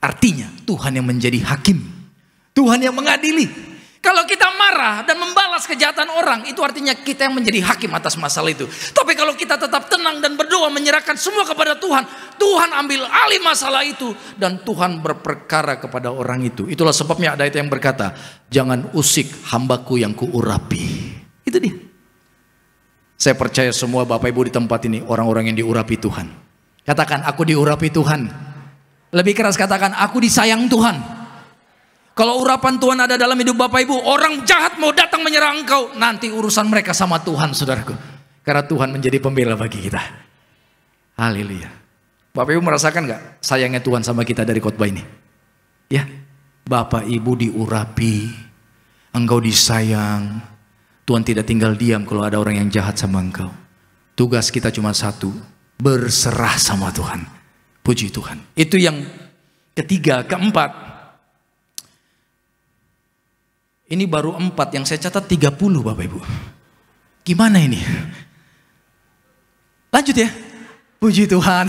Artinya Tuhan yang menjadi hakim. Tuhan yang mengadili. Kalau kita marah dan membalas kejahatan orang, itu artinya kita yang menjadi hakim atas masalah itu. Tapi kalau kita tetap tenang dan berdoa menyerahkan semua kepada Tuhan, Tuhan ambil alih masalah itu dan Tuhan berperkara kepada orang itu. Itulah sebabnya ada ayat yang berkata, jangan usik hambaku yang kuurapi. Itu dia. Saya percaya semua Bapak Ibu di tempat ini orang-orang yang diurapi Tuhan. Katakan, aku diurapi Tuhan. Lebih keras katakan, aku disayang Tuhan. Kalau urapan Tuhan ada dalam hidup Bapak Ibu, orang jahat mau datang menyerang engkau, nanti urusan mereka sama Tuhan saudaraku. Karena Tuhan menjadi pembela bagi kita. Haleluya. Bapak Ibu merasakan gak sayangnya Tuhan sama kita dari khotbah ini? Ya, Bapak Ibu diurapi, engkau disayang. Tuhan tidak tinggal diam kalau ada orang yang jahat sama engkau. Tugas kita cuma satu, berserah sama Tuhan. Puji Tuhan. Itu yang ketiga. Keempat, ini baru 4, yang saya catat 30 Bapak Ibu. Gimana ini? Lanjut ya. Puji Tuhan.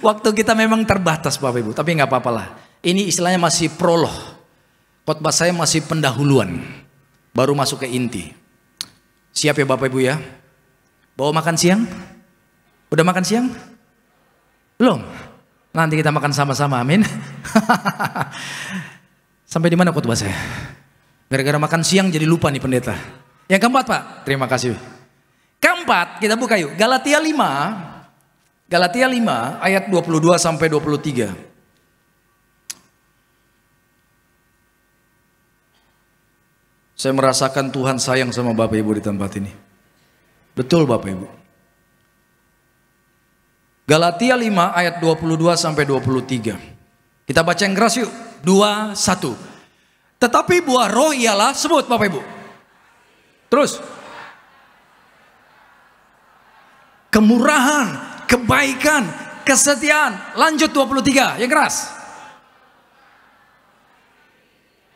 Waktu kita memang terbatas Bapak Ibu, tapi nggak apa-apa lah. Ini istilahnya masih prolog. Khotbah saya masih pendahuluan, baru masuk ke inti. Siap ya Bapak Ibu ya? Bawa makan siang? Udah makan siang? Belum? Nanti kita makan sama-sama, amin. Sampai di mana khotbah saya? Gara-gara makan siang jadi lupa nih pendeta. Yang keempat Pak, terima kasih. Keempat, kita buka yuk. Galatia 5 ayat 22 sampai 23. Saya merasakan Tuhan sayang sama Bapak Ibu di tempat ini. Betul Bapak Ibu. Galatia 5 ayat 22 sampai 23. Kita baca yang keras yuk. 2, 1. Tetapi buah roh ialah, sebut Bapak Ibu. Terus. Kemurahan, kebaikan, kesetiaan. Lanjut 23, yang keras.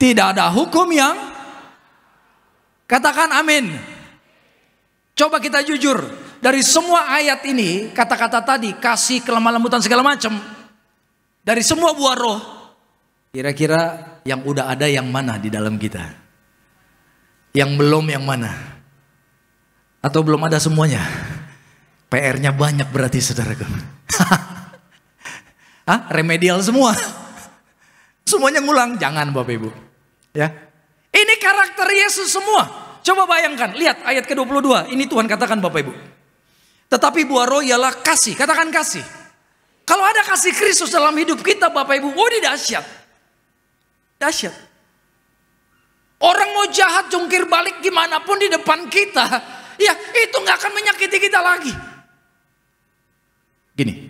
Tidak ada hukum yang, katakan amin. Coba kita jujur, dari semua ayat ini, kata-kata tadi, kasih, kelemah lembutan segala macam, dari semua buah roh, kira-kira yang udah ada yang mana di dalam kita? Yang belum yang mana? Atau belum ada semuanya? PR-nya banyak berarti saudaraku. Hah? Remedial semua. Semuanya ngulang, jangan Bapak Ibu. Ya. Ini karakter Yesus semua. Coba bayangkan, lihat ayat ke-22. Ini Tuhan katakan Bapak Ibu. Tetapi buah roh ialah kasih, katakan kasih. Kalau ada kasih Kristus dalam hidup kita Bapak Ibu, ini dahsyat. Dahsyat. Orang mau jahat jungkir balik gimana pun di depan kita, ya itu gak akan menyakiti kita lagi. Gini,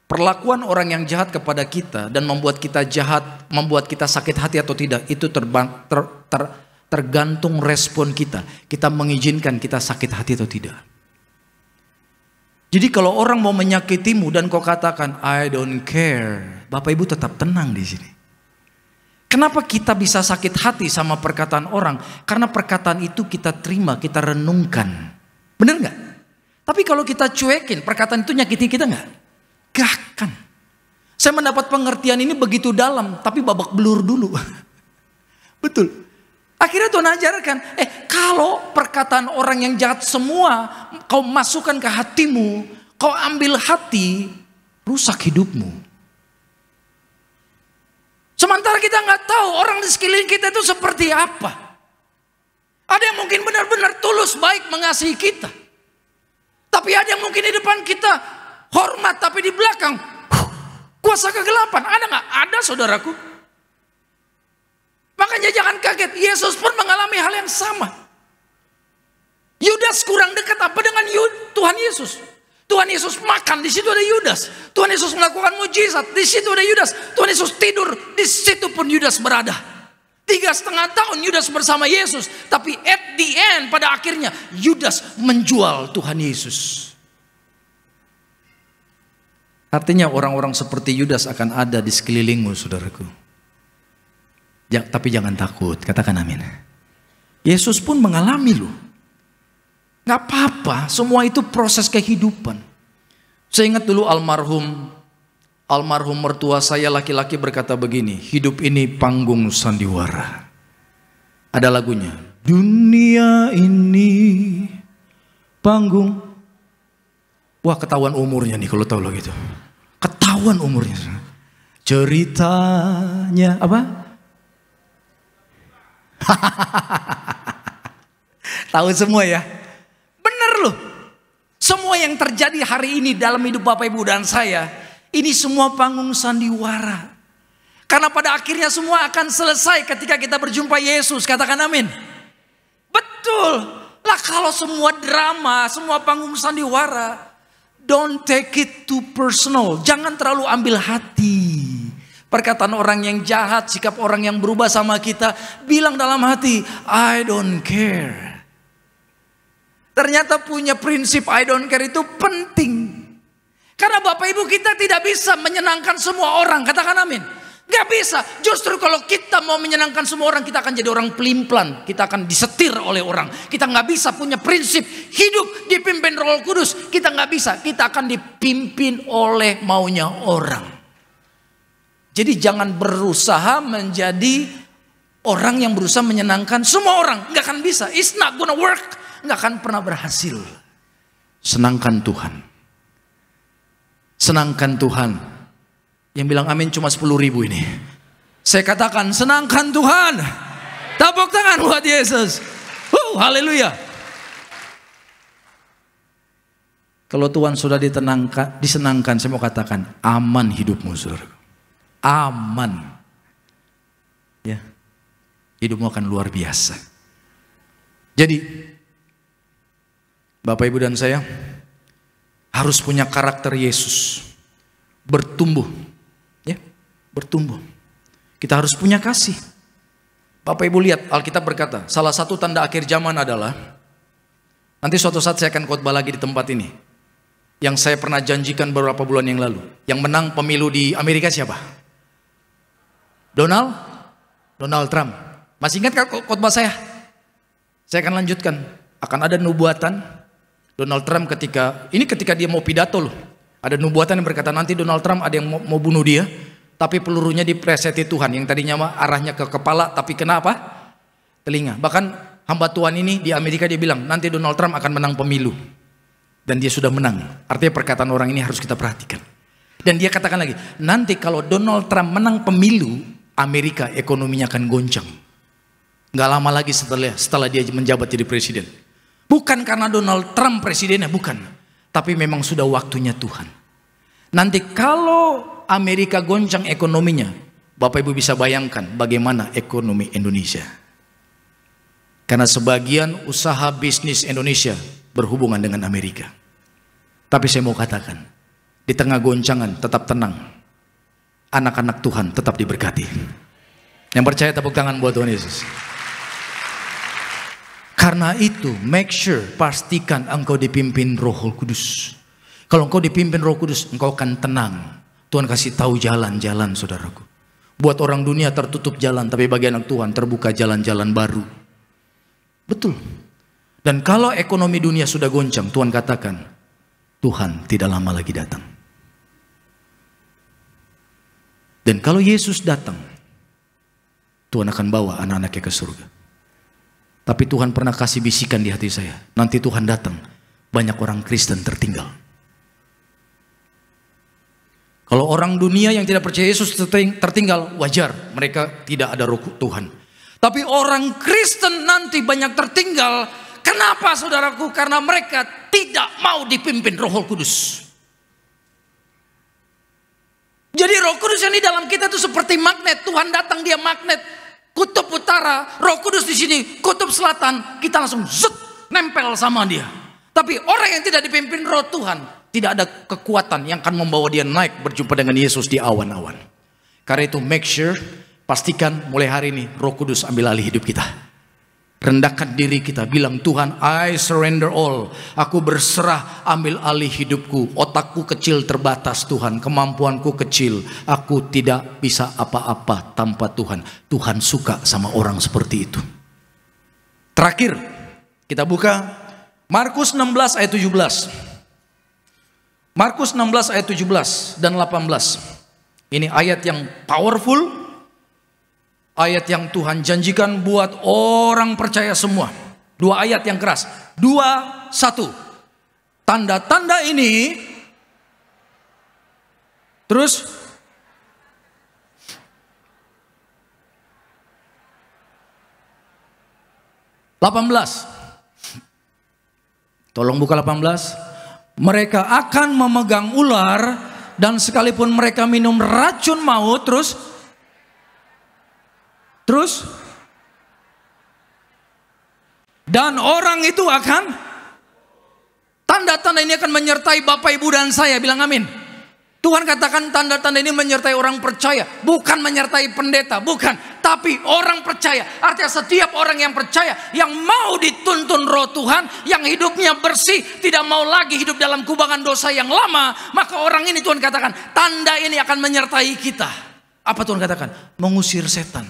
perlakuan orang yang jahat kepada kita dan membuat kita jahat, membuat kita sakit hati atau tidak, itu tergantung respon kita. Kita mengizinkan kita sakit hati atau tidak. Jadi kalau orang mau menyakitimu dan kau katakan I don't care, Bapak Ibu tetap tenang di sini. Kenapa kita bisa sakit hati sama perkataan orang? Karena perkataan itu kita terima, kita renungkan. Benar nggak? Tapi kalau kita cuekin, perkataan itu nyakiti kita nggak? Gak akan. Saya mendapat pengertian ini begitu dalam, tapi babak belur dulu. Betul. Akhirnya Tuhan ajarkan, kalau perkataan orang yang jahat semua kau masukkan ke hatimu, kau ambil hati, rusak hidupmu. Sementara kita nggak tahu orang di sekeliling kita itu seperti apa. Ada yang mungkin benar-benar tulus baik mengasihi kita. Tapi ada yang mungkin di depan kita hormat, tapi di belakang kuasa kegelapan. Ada nggak? Ada saudaraku. Makanya jangan kaget, Yesus pun mengalami hal yang sama. Yudas kurang dekat apa dengan Tuhan Yesus? Tuhan Yesus makan, di situ ada Yudas. Tuhan Yesus melakukan mujizat, di situ ada Yudas. Tuhan Yesus tidur, di situ pun Yudas berada. 3,5 tahun Yudas bersama Yesus. Tapi at the end, pada akhirnya Yudas menjual Tuhan Yesus. Artinya orang-orang seperti Yudas akan ada di sekelilingmu saudaraku. Tapi jangan takut, katakan amin. Yesus pun mengalami loh. Gak apa-apa, semua itu proses kehidupan. Saya ingat dulu almarhum mertua saya laki-laki berkata begini, hidup ini panggung sandiwara. Ada lagunya, dunia ini panggung. Wah ketahuan umurnya nih kalau tahu lo gitu. Ketahuan umurnya. Ceritanya apa? Tahu semua ya. Bener loh. Semua yang terjadi hari ini dalam hidup Bapak Ibu dan saya, ini semua panggung sandiwara. Karena pada akhirnya semua akan selesai ketika kita berjumpa Yesus. Katakan amin. Betul. Lah kalau semua drama, semua panggung sandiwara, don't take it too personal. Jangan terlalu ambil hati. Perkataan orang yang jahat, sikap orang yang berubah sama kita, bilang dalam hati, I don't care. Ternyata punya prinsip I don't care itu penting. Karena Bapak Ibu kita tidak bisa menyenangkan semua orang, katakan amin. Gak bisa. Justru kalau kita mau menyenangkan semua orang, kita akan jadi orang pelin-pelan. Kita akan disetir oleh orang. Kita gak bisa punya prinsip hidup dipimpin Roh Kudus. Kita gak bisa. Kita akan dipimpin oleh maunya orang. Jadi jangan berusaha menjadi orang yang berusaha menyenangkan semua orang. Gak akan bisa. It's not gonna work. Gak akan pernah berhasil. Senangkan Tuhan. Senangkan Tuhan. Yang bilang amin cuma 10.000 ini. Saya katakan senangkan Tuhan. Tepuk tangan buat Yesus. Haleluya. Kalau Tuhan sudah disenangkan, saya mau katakan aman hidupmu, saudara. Aman. Ya. Hidupmu akan luar biasa. Jadi Bapak Ibu dan saya harus punya karakter Yesus. Bertumbuh. Ya, bertumbuh. Kita harus punya kasih. Bapak Ibu lihat, Alkitab berkata, salah satu tanda akhir zaman adalah, nanti suatu saat saya akan khotbah lagi di tempat ini, yang saya pernah janjikan beberapa bulan yang lalu. Yang menang pemilu di Amerika siapa? Donald Trump. Masih ingat kan khotbah saya? Saya akan lanjutkan. Akan ada nubuatan Donald Trump ketika dia mau pidato loh. Ada nubuatan yang berkata nanti Donald Trump ada yang mau bunuh dia, tapi pelurunya dipreseti Tuhan. Yang tadinya arahnya ke kepala, tapi kenapa? Telinga. Bahkan hamba Tuhan ini di Amerika dia bilang nanti Donald Trump akan menang pemilu. Dan dia sudah menang. Artinya perkataan orang ini harus kita perhatikan. Dan dia katakan lagi, nanti kalau Donald Trump menang pemilu, Amerika ekonominya akan goncang. Gak lama lagi setelah dia menjabat jadi presiden. Bukan karena Donald Trump presidennya, bukan. Tapi memang sudah waktunya Tuhan. Nanti kalau Amerika goncang ekonominya, Bapak Ibu bisa bayangkan bagaimana ekonomi Indonesia. Karena sebagian usaha bisnis Indonesia berhubungan dengan Amerika. Tapi saya mau katakan, di tengah goncangan tetap tenang. Anak-anak Tuhan tetap diberkati. Yang percaya tepuk tangan buat Tuhan Yesus. Karena itu, make sure, pastikan engkau dipimpin Roh Kudus. Kalau engkau dipimpin Roh Kudus, engkau akan tenang. Tuhan kasih tahu jalan-jalan, saudaraku. Buat orang dunia tertutup jalan, tapi bagi anak Tuhan terbuka jalan-jalan baru. Betul. Dan kalau ekonomi dunia sudah goncang, Tuhan katakan, Tuhan tidak lama lagi datang. Dan kalau Yesus datang, Tuhan akan bawa anak-anaknya ke surga. Tapi Tuhan pernah kasih bisikan di hati saya. Nanti Tuhan datang, banyak orang Kristen tertinggal. Kalau orang dunia yang tidak percaya Yesus tertinggal, wajar. Mereka tidak ada Roh Tuhan. Tapi orang Kristen nanti banyak tertinggal. Kenapa saudaraku? Karena mereka tidak mau dipimpin Roh Kudus. Jadi Roh Kudus yang di dalam kita itu seperti magnet. Tuhan datang dia magnet. Kutub utara, Roh Kudus di sini, kutub selatan, kita langsung zut, nempel sama dia. Tapi orang yang tidak dipimpin Roh Tuhan, tidak ada kekuatan yang akan membawa dia naik berjumpa dengan Yesus di awan-awan. Karena itu make sure, pastikan mulai hari ini Roh Kudus ambil alih hidup kita. Rendahkan diri kita, bilang Tuhan, I surrender all. Aku berserah, ambil alih hidupku. Otakku kecil terbatas Tuhan, kemampuanku kecil. Aku tidak bisa apa-apa tanpa Tuhan. Tuhan suka sama orang seperti itu. Terakhir, kita buka Markus 16 ayat 17. Markus 16 ayat 17 dan 18. Ini ayat yang powerful. Ayat yang Tuhan janjikan buat orang percaya semua. 2 ayat yang keras. 2, 1. Tanda-tanda ini. Terus. Tolong buka 18. Mereka akan memegang ular. Dan sekalipun mereka minum racun maut. Terus Dan orang itu akan, tanda-tanda ini akan menyertai Bapak, Ibu, dan saya. Bilang amin. Tuhan katakan tanda-tanda ini menyertai orang percaya, bukan menyertai pendeta, bukan, tapi orang percaya. Artinya setiap orang yang percaya, yang mau dituntun Roh Tuhan, yang hidupnya bersih, tidak mau lagi hidup dalam kubangan dosa yang lama, maka orang ini Tuhan katakan tanda ini akan menyertai kita. Apa Tuhan katakan? Mengusir setan.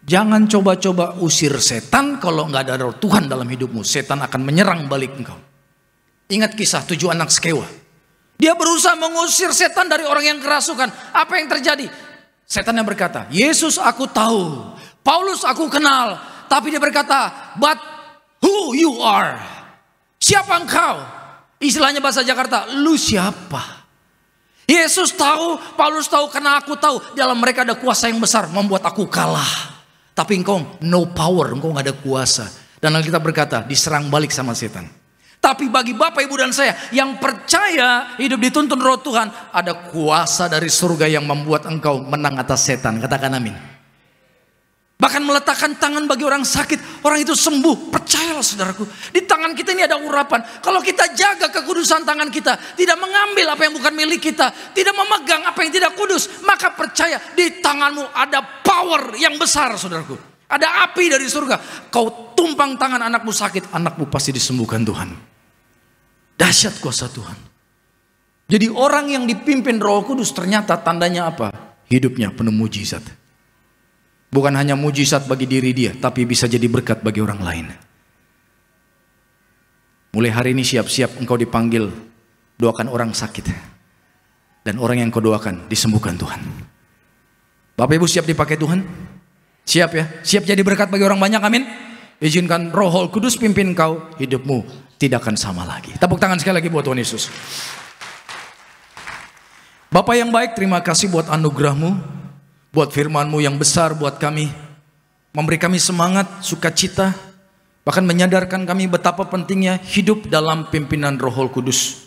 Jangan coba-coba usir setan kalau nggak ada Roh Tuhan dalam hidupmu. Setan akan menyerang balik engkau. Ingat kisah 7 anak Skewa. Dia berusaha mengusir setan dari orang yang kerasukan. Apa yang terjadi? Setan yang berkata, Yesus aku tahu, Paulus aku kenal. Tapi dia berkata, but who you are? Siapa engkau? Istilahnya bahasa Jakarta, lu siapa? Yesus tahu, Paulus tahu, karena aku tahu. Dalam mereka ada kuasa yang besar, membuat aku kalah. Tapi engkau no power, engkau gak ada kuasa. Dan Alkitab berkata, diserang balik sama setan. Tapi bagi Bapak, Ibu, dan saya yang percaya hidup dituntun Roh Tuhan, ada kuasa dari surga yang membuat engkau menang atas setan. Katakan amin. Bahkan meletakkan tangan bagi orang sakit, orang itu sembuh. Percayalah saudaraku, di tangan kita ini ada urapan. Kalau kita jaga kekudusan tangan kita, tidak mengambil apa yang bukan milik kita, tidak memegang apa yang tidak kudus, maka percaya di tanganmu ada power yang besar saudaraku. Ada api dari surga. Kau tumpang tangan anakmu sakit, anakmu pasti disembuhkan Tuhan. Dahsyat kuasa Tuhan. Jadi orang yang dipimpin Roh Kudus ternyata tandanya apa? Hidupnya penuh mujizat. Bukan hanya mujizat bagi diri dia, tapi bisa jadi berkat bagi orang lain. Mulai hari ini siap-siap engkau dipanggil doakan orang sakit. Dan orang yang kau doakan disembuhkan Tuhan. Bapak Ibu siap dipakai Tuhan? Siap ya? Siap jadi berkat bagi orang banyak, amin? Izinkan Roh Kudus pimpin kau, hidupmu tidak akan sama lagi. Tepuk tangan sekali lagi buat Tuhan Yesus. Bapak yang baik, terima kasih buat anugerah-Mu, buat firman-Mu yang besar buat kami, memberi kami semangat, sukacita, bahkan menyadarkan kami betapa pentingnya hidup dalam pimpinan Roh Kudus.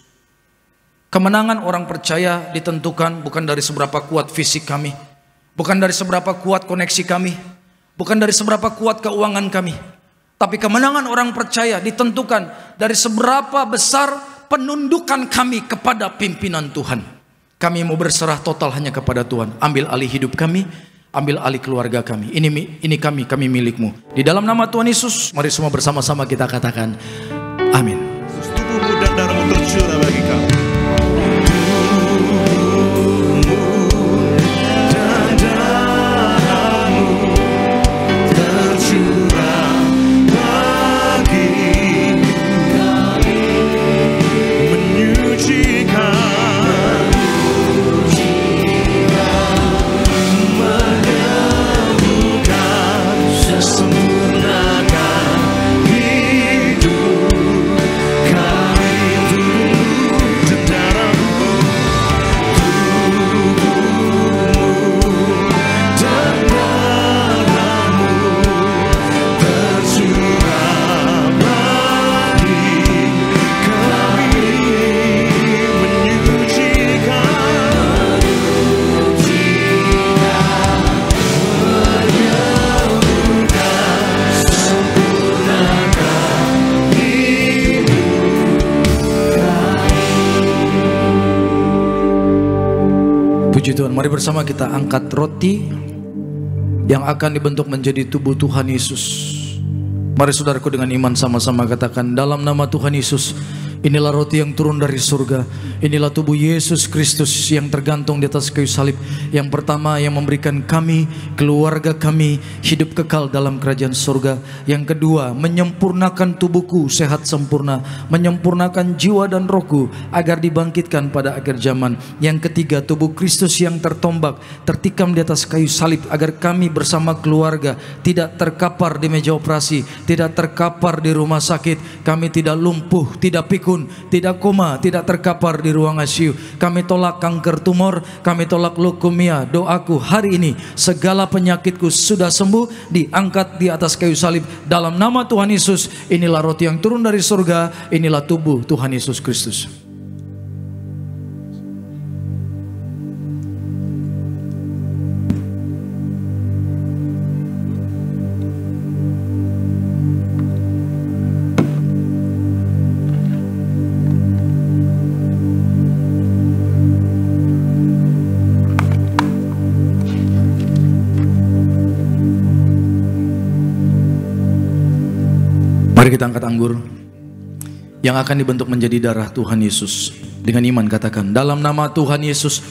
Kemenangan orang percaya ditentukan bukan dari seberapa kuat fisik kami, bukan dari seberapa kuat koneksi kami, bukan dari seberapa kuat keuangan kami. Tapi kemenangan orang percaya ditentukan dari seberapa besar penundukan kami kepada pimpinan Tuhan. Kami mau berserah total hanya kepada Tuhan. Ambil alih hidup kami, ambil alih keluarga kami. Ini kami milik-Mu. Di dalam nama Tuhan Yesus, mari semua bersama-sama kita katakan amin. Tubuhmu dan darahmu tercurah bagi kami. Puji Tuhan, mari bersama kita angkat roti yang akan dibentuk menjadi tubuh Tuhan Yesus. Mari saudaraku dengan iman sama-sama katakan, dalam nama Tuhan Yesus, inilah roti yang turun dari surga. Inilah tubuh Yesus Kristus yang tergantung di atas kayu salib. Yang pertama yang memberikan kami, keluarga kami, hidup kekal dalam kerajaan surga. Yang kedua menyempurnakan tubuhku sehat sempurna, menyempurnakan jiwa dan rohku agar dibangkitkan pada akhir zaman. Yang ketiga tubuh Kristus yang tertombak, tertikam di atas kayu salib agar kami bersama keluarga tidak terkapar di meja operasi, tidak terkapar di rumah sakit. Kami tidak lumpuh, tidak pikun, tidak koma, tidak terkapar di ruang ICU. Kami tolak kanker tumor, kami tolak leukemia. Doaku hari ini segala penyakitku sudah sembuh, diangkat di atas kayu salib dalam nama Tuhan Yesus. Inilah roti yang turun dari surga, inilah tubuh Tuhan Yesus Kristus. kita angkat anggur yang akan dibentuk menjadi darah Tuhan Yesus. Dengan iman katakan, dalam nama Tuhan Yesus,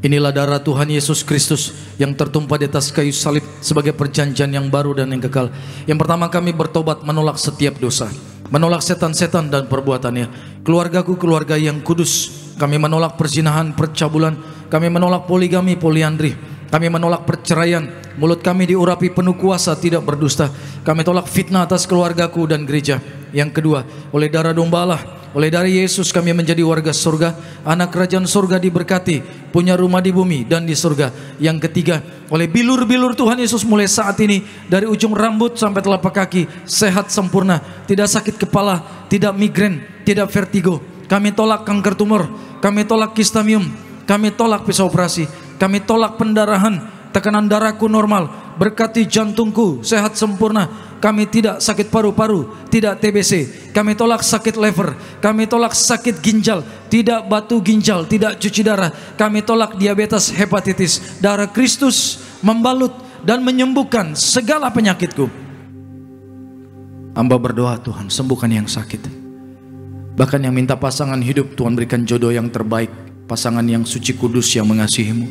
inilah darah Tuhan Yesus Kristus yang tertumpah di atas kayu salib sebagai perjanjian yang baru dan yang kekal. Yang pertama, kami bertobat menolak setiap dosa, menolak setan-setan dan perbuatannya. Keluargaku keluarga yang kudus. Kami menolak perzinahan, percabulan. Kami menolak poligami, poliandri. Kami menolak perceraian. Mulut kami diurapi penuh kuasa, tidak berdusta. Kami tolak fitnah atas keluargaku dan gereja. Yang kedua, oleh darah domba Allah, oleh darah Yesus kami menjadi warga surga, anak kerajaan surga diberkati, punya rumah di bumi dan di surga. Yang ketiga, oleh bilur-bilur Tuhan Yesus mulai saat ini, dari ujung rambut sampai telapak kaki, sehat sempurna, tidak sakit kepala, tidak migrain, tidak vertigo. Kami tolak kanker tumor, kami tolak kistamium, kami tolak pisau operasi, kami tolak pendarahan, tekanan darahku normal, berkati jantungku sehat sempurna. Kami tidak sakit paru-paru, tidak TBC. Kami tolak sakit liver, kami tolak sakit ginjal, tidak batu ginjal, tidak cuci darah. Kami tolak diabetes, hepatitis. Darah Kristus membalut dan menyembuhkan segala penyakitku. Hamba berdoa, Tuhan sembuhkan yang sakit. Bahkan yang minta pasangan hidup, Tuhan berikan jodoh yang terbaik, pasangan yang suci kudus yang mengasihimu.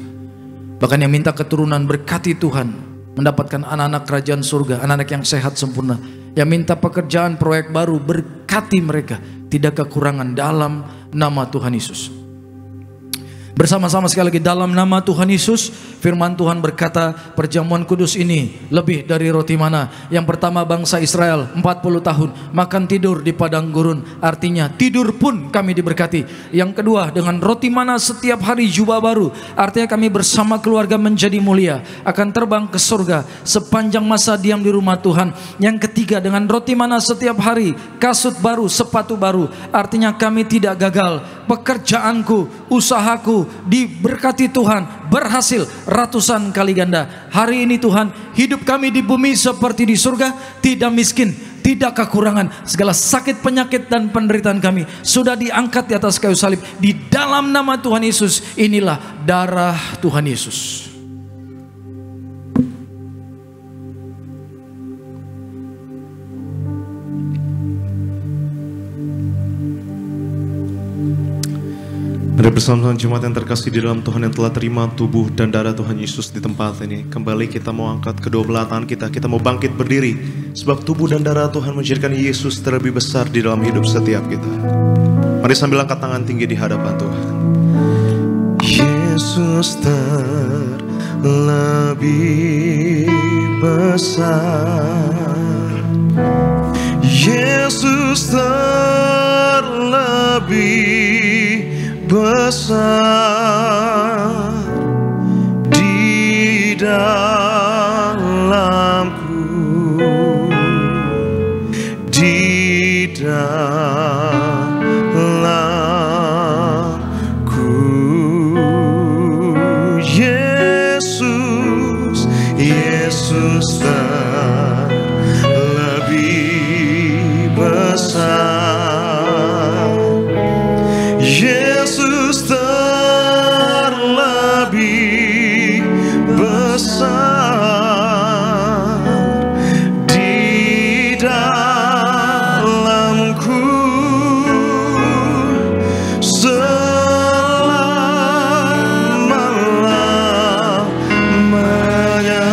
Bahkan yang minta keturunan, berkati Tuhan, mendapatkan anak-anak kerajaan surga, anak-anak yang sehat sempurna. Yang minta pekerjaan proyek baru, berkati mereka, tidak kekurangan dalam nama Tuhan Yesus. Bersama-sama sekali lagi dalam nama Tuhan Yesus. Firman Tuhan berkata, perjamuan kudus ini lebih dari roti mana. Yang pertama, bangsa Israel 40 tahun makan tidur di padang gurun, artinya tidur pun kami diberkati. Yang kedua, dengan roti mana setiap hari jubah baru, artinya kami bersama keluarga menjadi mulia, akan terbang ke surga sepanjang masa diam di rumah Tuhan. Yang ketiga, dengan roti mana setiap hari kasut baru, sepatu baru, artinya kami tidak gagal. Pekerjaanku, usahaku diberkati Tuhan, berhasil ratusan kali ganda. Hari ini Tuhan, hidup kami di bumi seperti di surga, tidak miskin, tidak kekurangan. Segala sakit, penyakit dan penderitaan kami sudah diangkat di atas kayu salib. Di dalam nama Tuhan Yesus, inilah darah Tuhan Yesus. Ada bersama jemaat yang terkasih di dalam Tuhan yang telah terima tubuh dan darah Tuhan Yesus di tempat ini. Kembali kita mau angkat kedua belah tangan kita mau bangkit berdiri. Sebab tubuh dan darah Tuhan menjadikan Yesus terlebih besar di dalam hidup setiap kita. Mari sambil angkat tangan tinggi di hadapan Tuhan. Yesus terlebih besar. Yesus terlebih besar di dalamku, di dalamku. Yesus, Yesus terlebih besar. Yesus terlebih besar di dalamku selama-lamanya.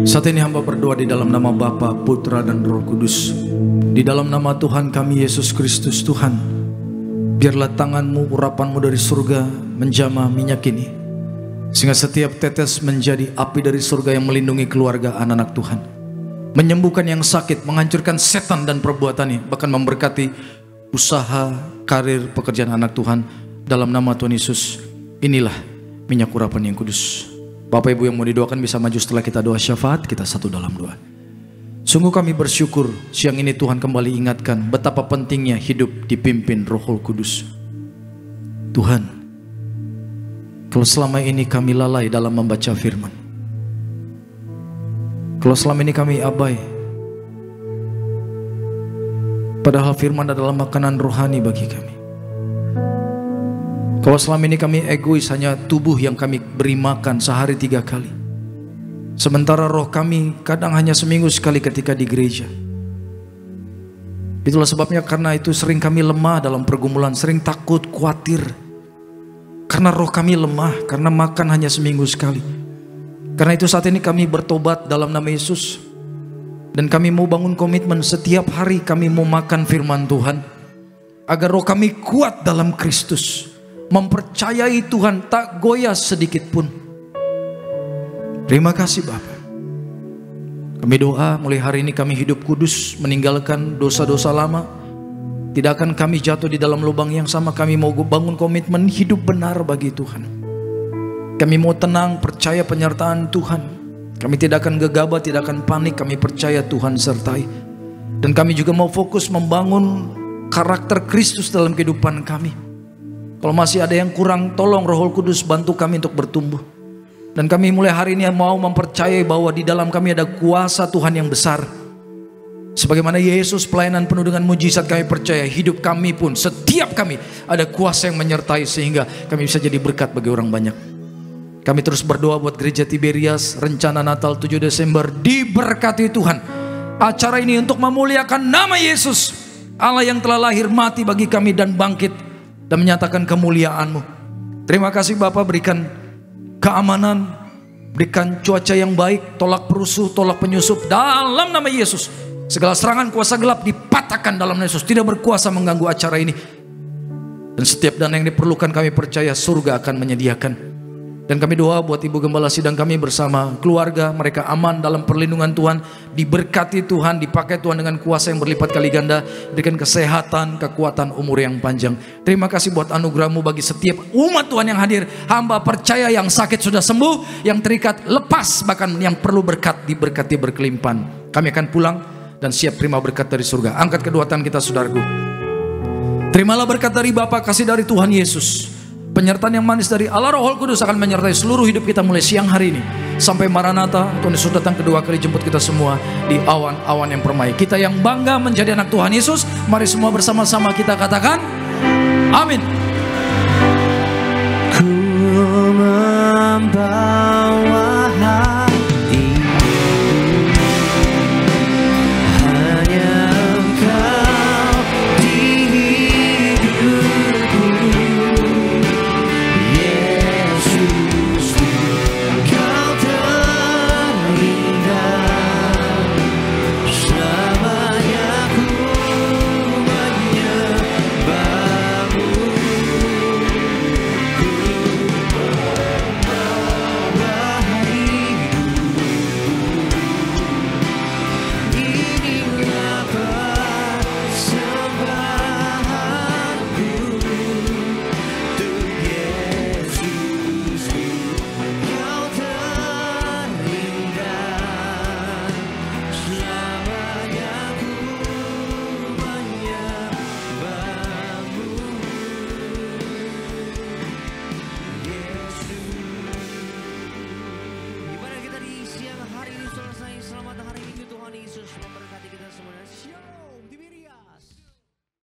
Saat ini hamba berdoa di dalam nama Bapa, Putra dan Roh Kudus. Di dalam nama Tuhan kami Yesus Kristus. Tuhan, biarlah tanganmu, urapanmu dari surga menjamah minyak ini, sehingga setiap tetes menjadi api dari surga yang melindungi keluarga anak-anak Tuhan, menyembuhkan yang sakit, menghancurkan setan dan perbuatannya, bahkan memberkati usaha, karir, pekerjaan anak Tuhan. Dalam nama Tuhan Yesus, inilah minyak urapan yang kudus. Bapak Ibu yang mau didoakan bisa maju setelah kita doa syafaat. Kita satu dalam doa. Sungguh kami bersyukur siang ini Tuhan kembali ingatkan betapa pentingnya hidup dipimpin Roh Kudus. Tuhan, kalau selama ini kami lalai dalam membaca firman, kalau selama ini kami abai, padahal firman adalah makanan rohani bagi kami. Kalau selama ini kami egois, hanya tubuh yang kami beri makan sehari 3 kali, Sementara roh kami kadang hanya seminggu sekali ketika di gereja. Itulah sebabnya karena itu sering kami lemah dalam pergumulan, sering takut, khawatir. Karena roh kami lemah, karena makan hanya seminggu sekali. Karena itu saat ini kami bertobat dalam nama Yesus. Dan kami mau bangun komitmen setiap hari kami mau makan firman Tuhan. Agar roh kami kuat dalam Kristus. Mempercayai Tuhan, tak goyah sedikit pun. Terima kasih Bapa. Kami doa mulai hari ini kami hidup kudus, meninggalkan dosa-dosa lama. Tidak akan kami jatuh di dalam lubang yang sama. Kami mau bangun komitmen hidup benar bagi Tuhan. Kami mau tenang, percaya penyertaan Tuhan. Kami tidak akan gegabah, tidak akan panik. Kami percaya Tuhan sertai. Dan kami juga mau fokus membangun karakter Kristus dalam kehidupan kami. Kalau masih ada yang kurang, tolong Roh Kudus bantu kami untuk bertumbuh. Dan kami mulai hari ini mau mempercayai bahwa di dalam kami ada kuasa Tuhan yang besar. Sebagaimana Yesus pelayanan penuh dengan mujizat, kami percaya hidup kami pun, setiap kami ada kuasa yang menyertai sehingga kami bisa jadi berkat bagi orang banyak. Kami terus berdoa buat Gereja Tiberias, rencana Natal 7 Desember diberkati Tuhan. Acara ini untuk memuliakan nama Yesus, Allah yang telah lahir mati bagi kami dan bangkit dan menyatakan kemuliaan-Mu. Terima kasih Bapak, berikan keamanan, berikan cuaca yang baik, tolak perusuh, tolak penyusup dalam nama Yesus. Segala serangan kuasa gelap dipatahkan dalam nama Yesus, tidak berkuasa mengganggu acara ini. Dan setiap dana yang diperlukan kami percaya surga akan menyediakan. Dan kami doa buat Ibu Gembala Sidang kami bersama keluarga, mereka aman dalam perlindungan Tuhan, diberkati Tuhan, dipakai Tuhan dengan kuasa yang berlipat kali ganda, berikan kesehatan, kekuatan, umur yang panjang. Terima kasih buat anugerah-Mu bagi setiap umat Tuhan yang hadir. Hamba percaya yang sakit sudah sembuh, yang terikat lepas, bahkan yang perlu berkat diberkati berkelimpahan. Kami akan pulang dan siap terima berkat dari surga. Angkat kedua tangan kita saudaraku. Terimalah berkat dari Bapa, kasih dari Tuhan Yesus, penyertaan yang manis dari Allah Roh Kudus akan menyertai seluruh hidup kita mulai siang hari ini sampai Maranatha. Tuhan Yesus datang kedua kali jemput kita semua di awan-awan yang permai. Kita yang bangga menjadi anak Tuhan Yesus, mari semua bersama-sama kita katakan amin. Ku membawa hati, hanya Engkau di hidupku. Yesus, Engkau terindah, selamanya ku menyembahmu. Inilah persembahanku untuk Yesus, Engkau terindah, selamanya ku menyembahmu. Yesus. Ibadah kita di siang hari ini selesai. Selamat hari Minggu Tuhan Yesus memberkati.